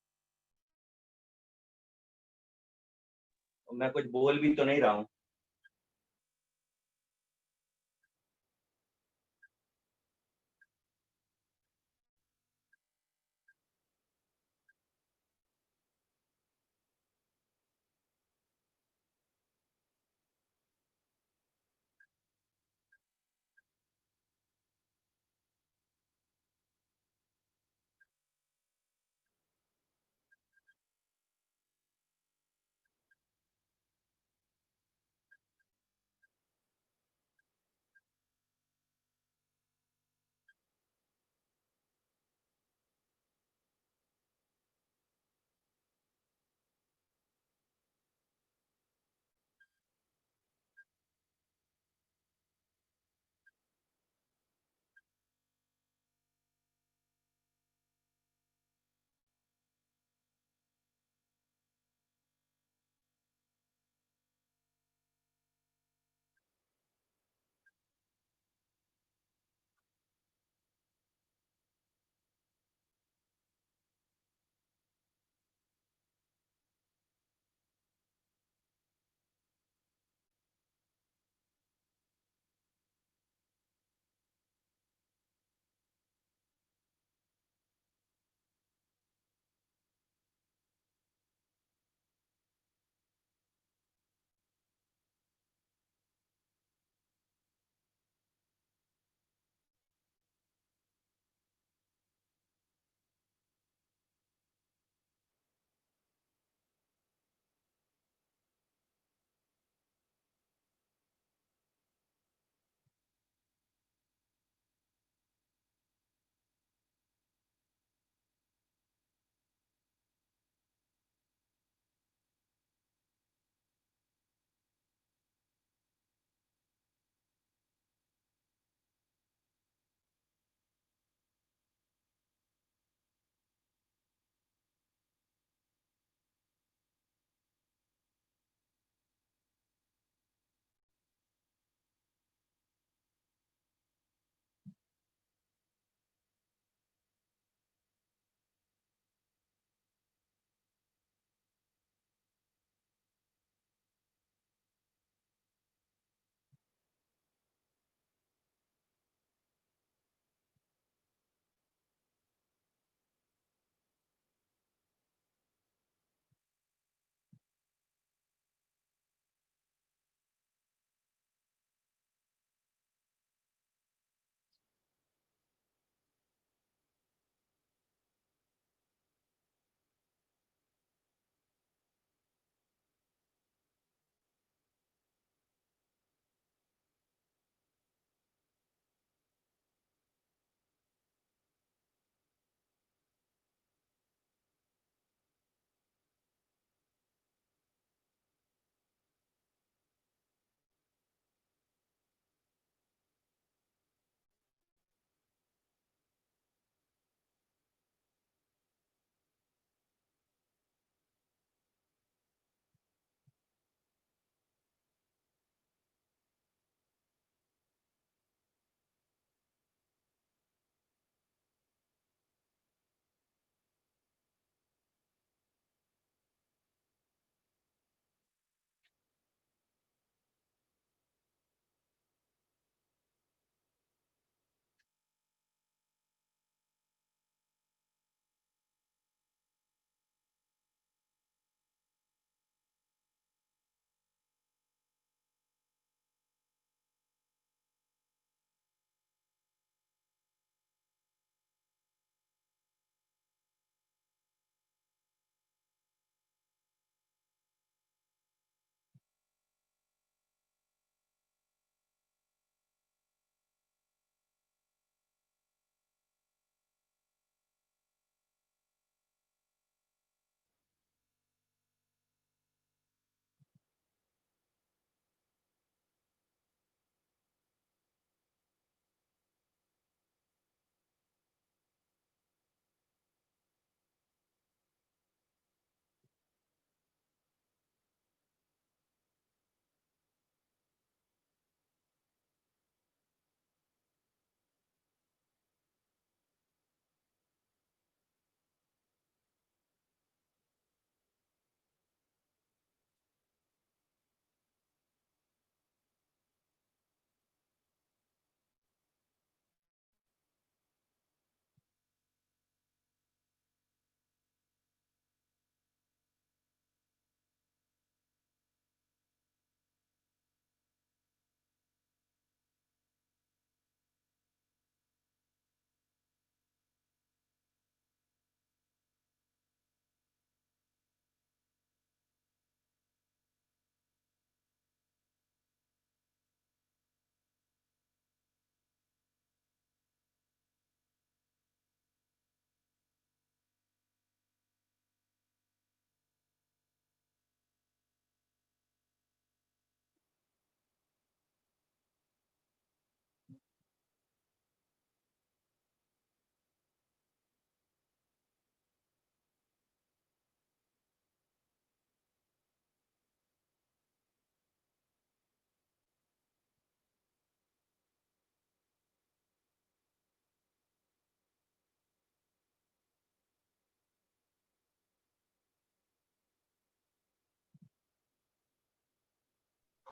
मैं कुछ बोल भी तो नहीं रहा हूँ।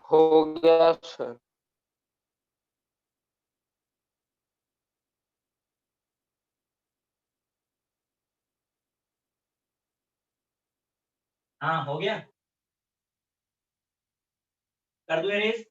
हो गया सर। हाँ हो गया, कर दो एरेज।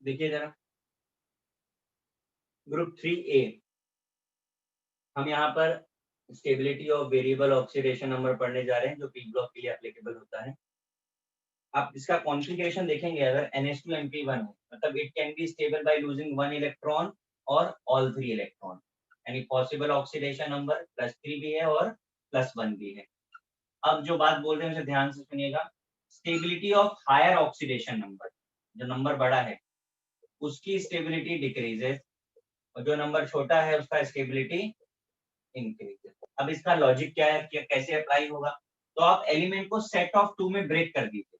देखिए जरा, ग्रुप 3A, हम यहाँ पर stability of variable oxidation number पढ़ने जा रहे हैं जो पी ब्लॉक के लिए एप्लीकेबल होता है। आप इसका कॉन्फ़िगरेशन देखेंगे, अगर NH2 हो मतलब it can be stable by losing 1 electron और ऑल 3 इलेक्ट्रॉन, यानी पॉसिबल ऑक्सीडेशन नंबर +3 भी है और +1 भी है। अब जो बात बोल रहे हैं उसे ध्यान से सुनिएगा। Stability of higher oxidation number, जो नंबर बड़ा है उसकी स्टेबिलिटी डिक्रीजेस, और जो नंबर छोटा है उसका स्टेबिलिटी इंक्रीजेस। अब इसका लॉजिक क्या है, क्या कैसे अप्लाई होगा? तो आप एलिमेंट को सेट ऑफ 2 में ब्रेक कर दीजिए।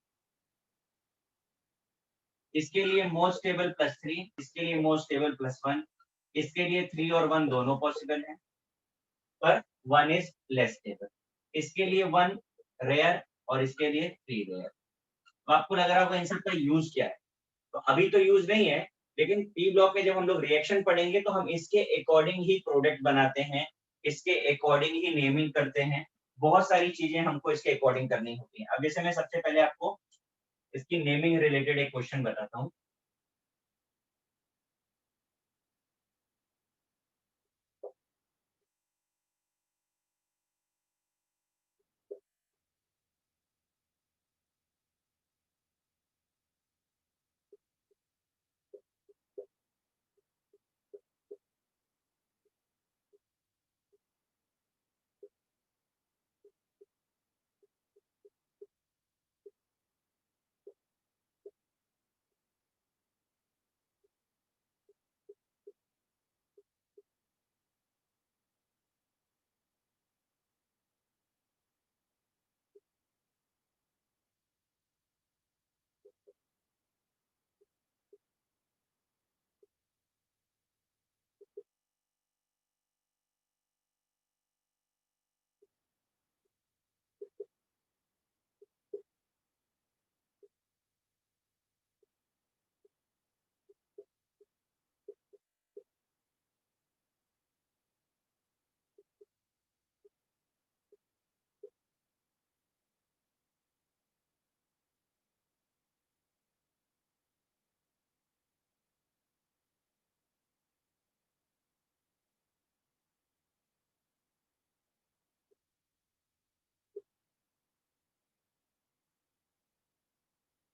इसके लिए मोस्ट स्टेबल +3, इसके लिए मोस्ट स्टेबल +1, इसके लिए 3 और 1 दोनों पॉसिबल हैं, पर 1 इज लेस स्टेबल। इसके लिए 1 रेयर और इसके लिए 3 रेयर। तो आपको लग रहा होगा इन सब का यूज क्या है, तो अभी तो यूज नहीं है, लेकिन पी ब्लॉक में जब हम लोग रिएक्शन पढ़ेंगे तो हम इसके अकॉर्डिंग ही प्रोडक्ट बनाते हैं, इसके अकॉर्डिंग ही नेमिंग करते हैं, बहुत सारी चीजें हमको इसके अकॉर्डिंग करनी होती हैं। अब जैसे मैं सबसे पहले आपको इसकी नेमिंग रिलेटेड एक क्वेश्चन बताता हूँ।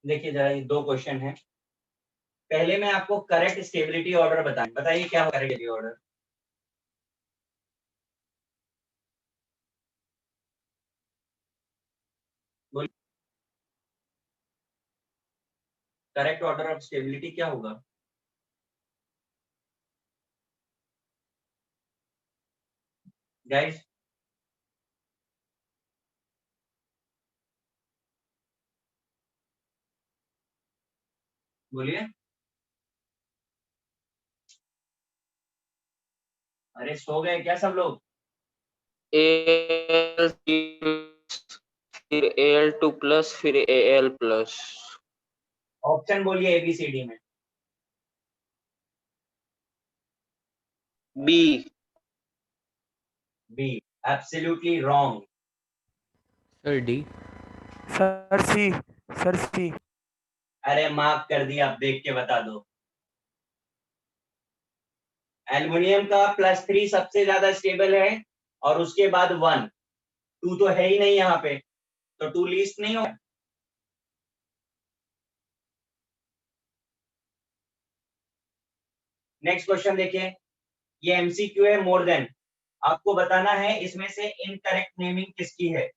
देखिए जरा, ये 2 क्वेश्चन है। पहले मैं आपको करेक्ट स्टेबिलिटी ऑर्डर बताइए क्या correct stability order? Correct order of stability क्या होगा? गाइस, बोलिए। अरे सो गए क्या सब लोग? AL फिर Al2 प्लस फिर Al प्लस। ऑप्शन बोलिए एबीसीडी में। B. B absolutely wrong. Sir D. Sir C. Sir C. अरे मार्क कर दिया, आप देख के बता दो। एल्युमिनियम का +3 सबसे ज्यादा स्टेबल है और उसके बाद 1, 2 तो है ही नहीं यहाँ पे, तो 2 लीस्ट नहीं हो। नेक्स्ट क्वेश्चन देखिए, ये एमसीक्यू है मोर देन। आपको बताना है इसमें से इनकरेक्ट नेमिंग किसकी है,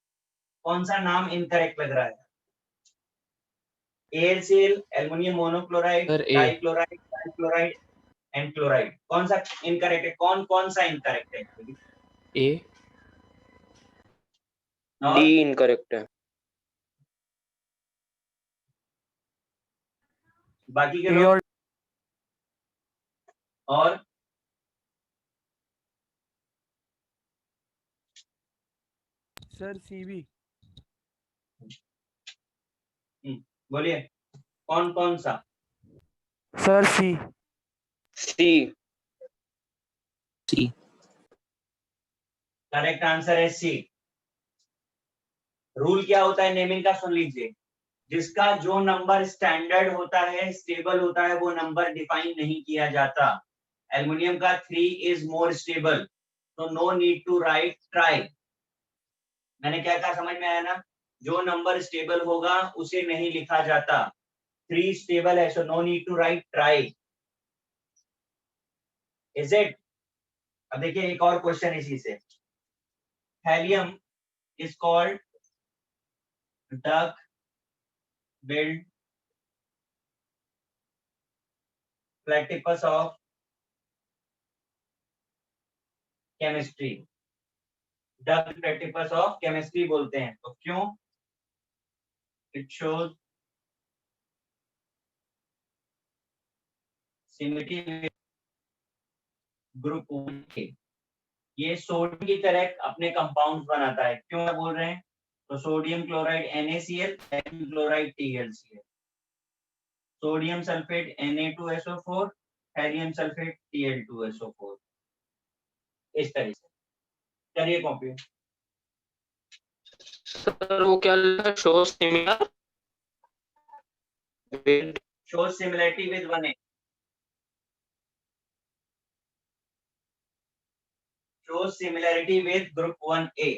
कौन सा नाम इनकरेक्ट लग रहा है। Aircel, aluminium monochloride, sir A. Dichloride, dichloride and chloride, कौन सा इनकरेक्ट है, कौन कौन सा इनकरेक्ट है एक्चुअली। ए। डी इनकरेक्ट है। बाकी के ए लोग और सर सी भी। बोलिए कौन कौन सा। सर सी। सी। सी। करेक्ट आंसर है सी। रूल क्या होता है नेमिंग का सुन लीजिए, जिसका जो नंबर स्टैंडर्ड होता है, स्टेबल होता है, वो नंबर डिफाइन नहीं किया जाता। एल्युमिनियम का 3 इज मोर स्टेबल, तो no need to write tri. मैंने क्या कहा समझ में आया ना, जो नंबर स्टेबल होगा उसे नहीं लिखा जाता। 3 स्टेबल है, so no need to write tri. Is it. अब देखिए एक और क्वेश्चन इसी से। Helium is called duck billed platypus of chemistry, duck platypus of chemistry बोलते हैं, तो क्यों। It shows similarity with group 1 ये सोडियम की तरह अपने कंपाउंड्स बनाता है, क्यों बोल रहे हैं, तो sodium chloride NaCl, sodium chloride TlCl, sodium sulphate Na2SO4, helium sulphate Cl2SO4, इस तरह से करिए कॉपी। सर वो क्या लिखा, show similar with. shows similarity with 1A, shows similarity with group 1A।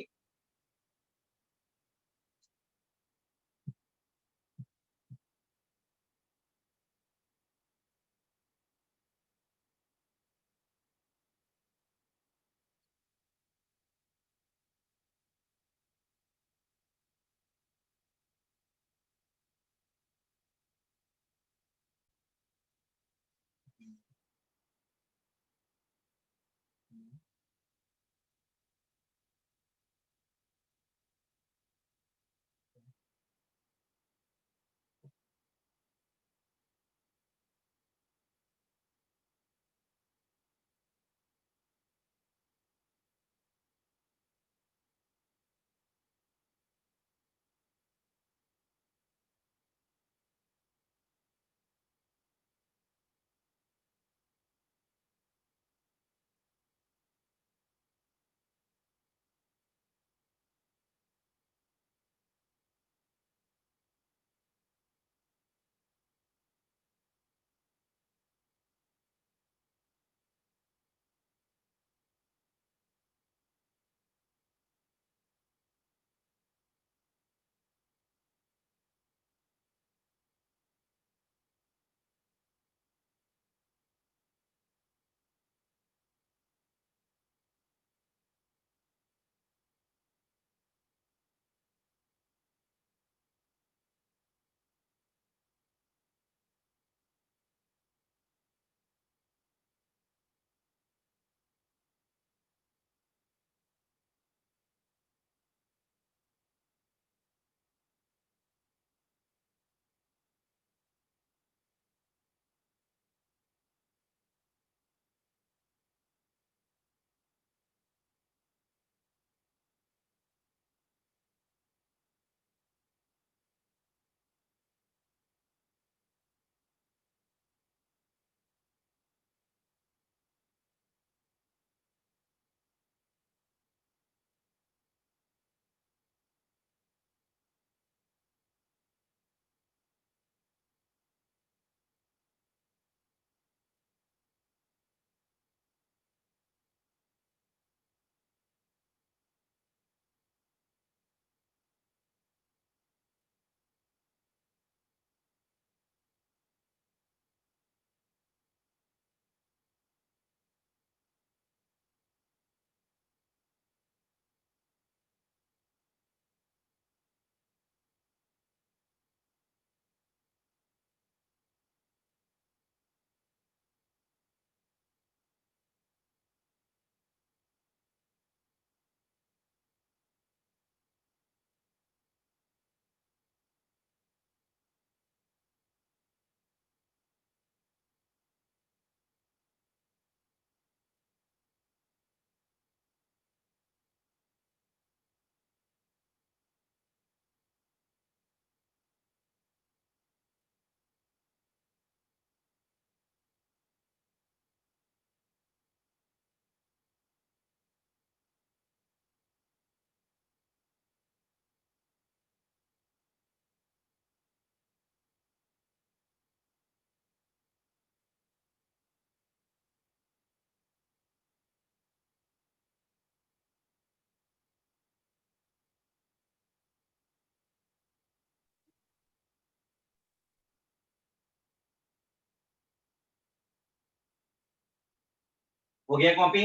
हो गया कॉपी?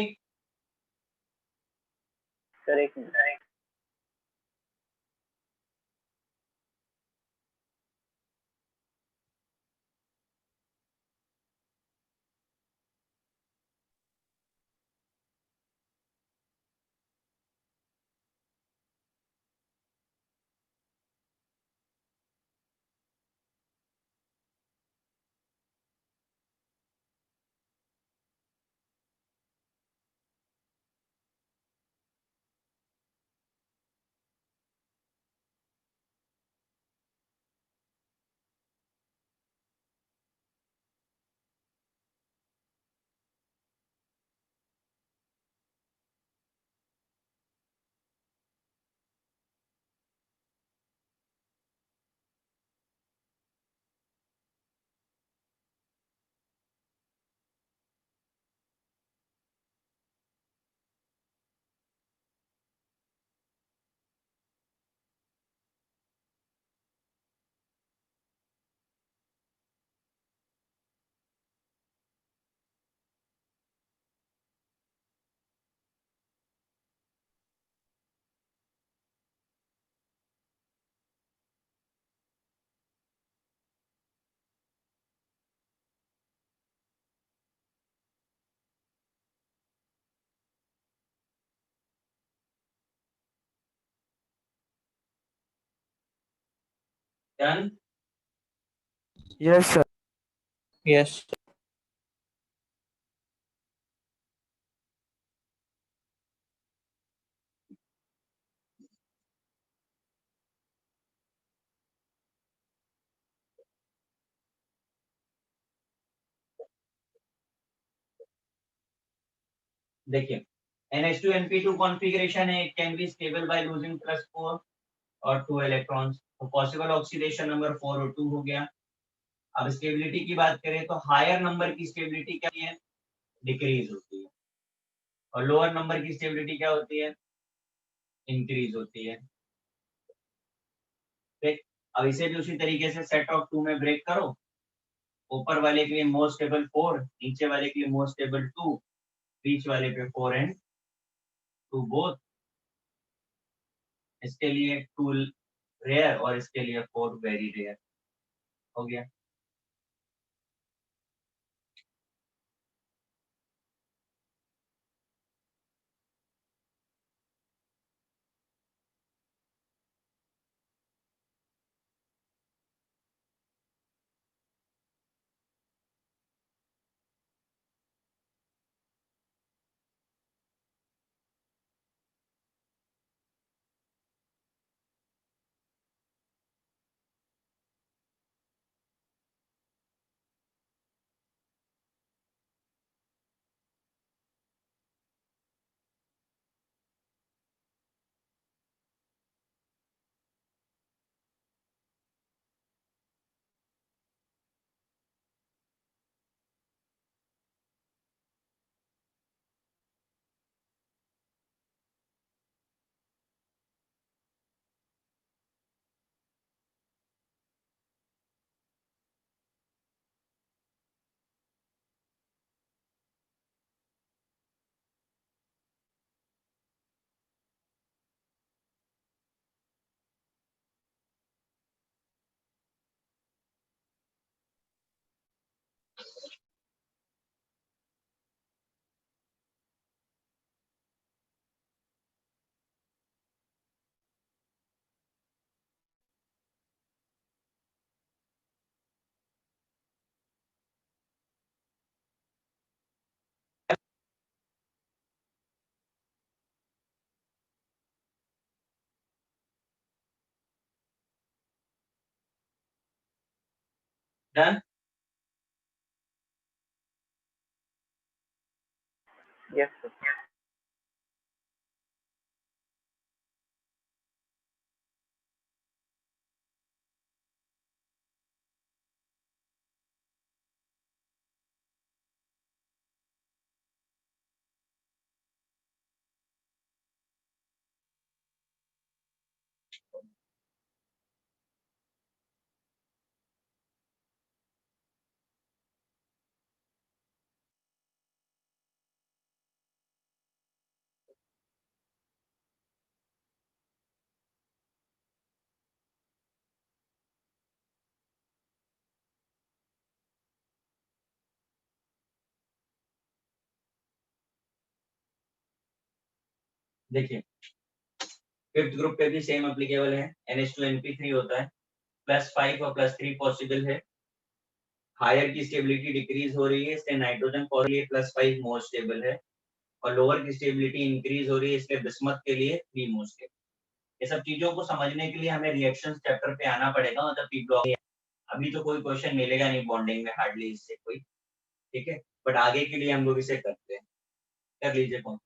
सर एक minute. Done? Yes, sir. Yes. देखिए, NH2 NP2 कॉन्फ़िगरेशन है, it can be stable by losing +4 और 2 इलेक्ट्रॉन्स। तो पॉसिबल ऑक्सीडेशन नंबर 4 और 2 हो गया। अब स्टेबिलिटी की बात करें तो हायर नंबर की स्टेबिलिटी क्या है? डिक्रीज होती है, और लोअर नंबर की स्टेबिलिटी क्या होती है? इंक्रीज होती है। ठीक, अब इसे भी उसी तरीके से सेट ऑफ 2 में ब्रेक करो। ऊपर वाले के लिए मोस्ट स्टेबल 4, नीचे वाले के लिए मोस्ट स्टेबल 2, बीच वाले पे 4 एंड 2 बोथ। इसके लिए 2 रेयर और इसके लिए 4 वेरी रेयर। हो गया। डन? Yes sir. देखिए फिफ्थ ग्रुप पे भी सेम एप्लीकेबल है, NH2NP3 होता है, +5 और +3 पॉसिबल है। हायर की स्टेबिलिटी डिक्रीज हो रही है, इसलिए नाइट्रोजन फॉर लिए +5 मोर स्टेबल है, और लोअर की स्टेबिलिटी इंक्रीज हो रही है, इसलिए बिस्मथ के लिए 3 मोर स्टेबल। ये सब चीजों को समझने के लिए हमें रिएक्शंस चैप्टर पे आना पड़ेगा, मतलब पी ब्लॉक। अभी तो कोई क्वेश्चन मिलेगा नहीं बॉन्डिंग में हार्डली इससे कोई, ठीक है, बट आगे के लिए हम लोग इसे करते हैं। कर लीजिए कौन।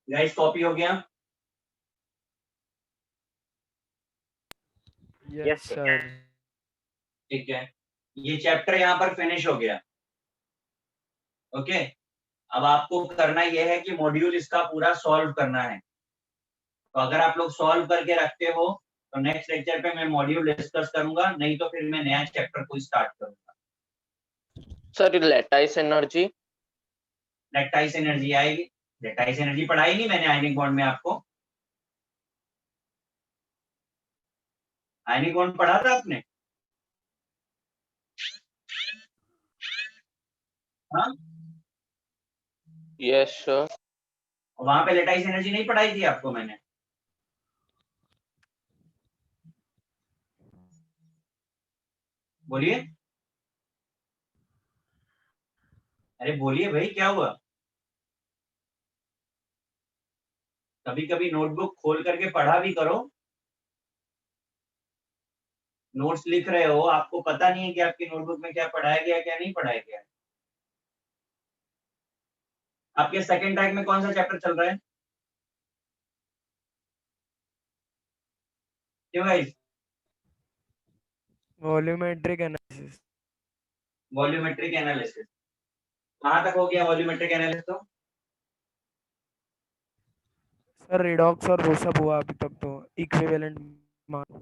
गाइस कॉपी हो गया? Yes, sir. ठीक है, ये चैप्टर यहाँ पर फिनिश हो गया। ओके, अब आपको करना यह है कि मॉड्यूल इसका पूरा सॉल्व करना है। तो अगर आप लोग सॉल्व करके रखते हो तो नेक्स्ट लेक्चर पे मैं मॉड्यूल डिस्कस करूंगा, नहीं तो फिर मैं नया चैप्टर को स्टार्ट करूंगा। सर लैटाइस एनर्जी, लैक्टाइस एनर्जी आएगी। लैक्टाइस एनर्जी पढ़ाई नहीं मैंने आयनिक बॉन्ड में आपको? आयनिक बॉन्ड पढ़ा था आपने? हाँ, यस सर। वहां पे लैटाइस एनर्जी नहीं पढ़ाई थी आपको मैंने? बोलिए, अरे बोलिए भाई, क्या हुआ? कभी कभी नोटबुक खोल करके पढ़ा भी करो। नोट्स लिख रहे हो, आपको पता नहीं है कि आपकी नोटबुक में क्या पढ़ाया गया क्या नहीं पढ़ाया गया। आपके सेकंड ट्रैक में कौन सा चैप्टर चल रहा है? क्यों guys? Volumetric analysis. Volumetric analysis कहाँ तक हो गया? वॉल्यूमेट्रिक एनालिसिस तो सर रिडॉक्स और वो सब हुआ अभी तक तो इक्विवेलेंट मान।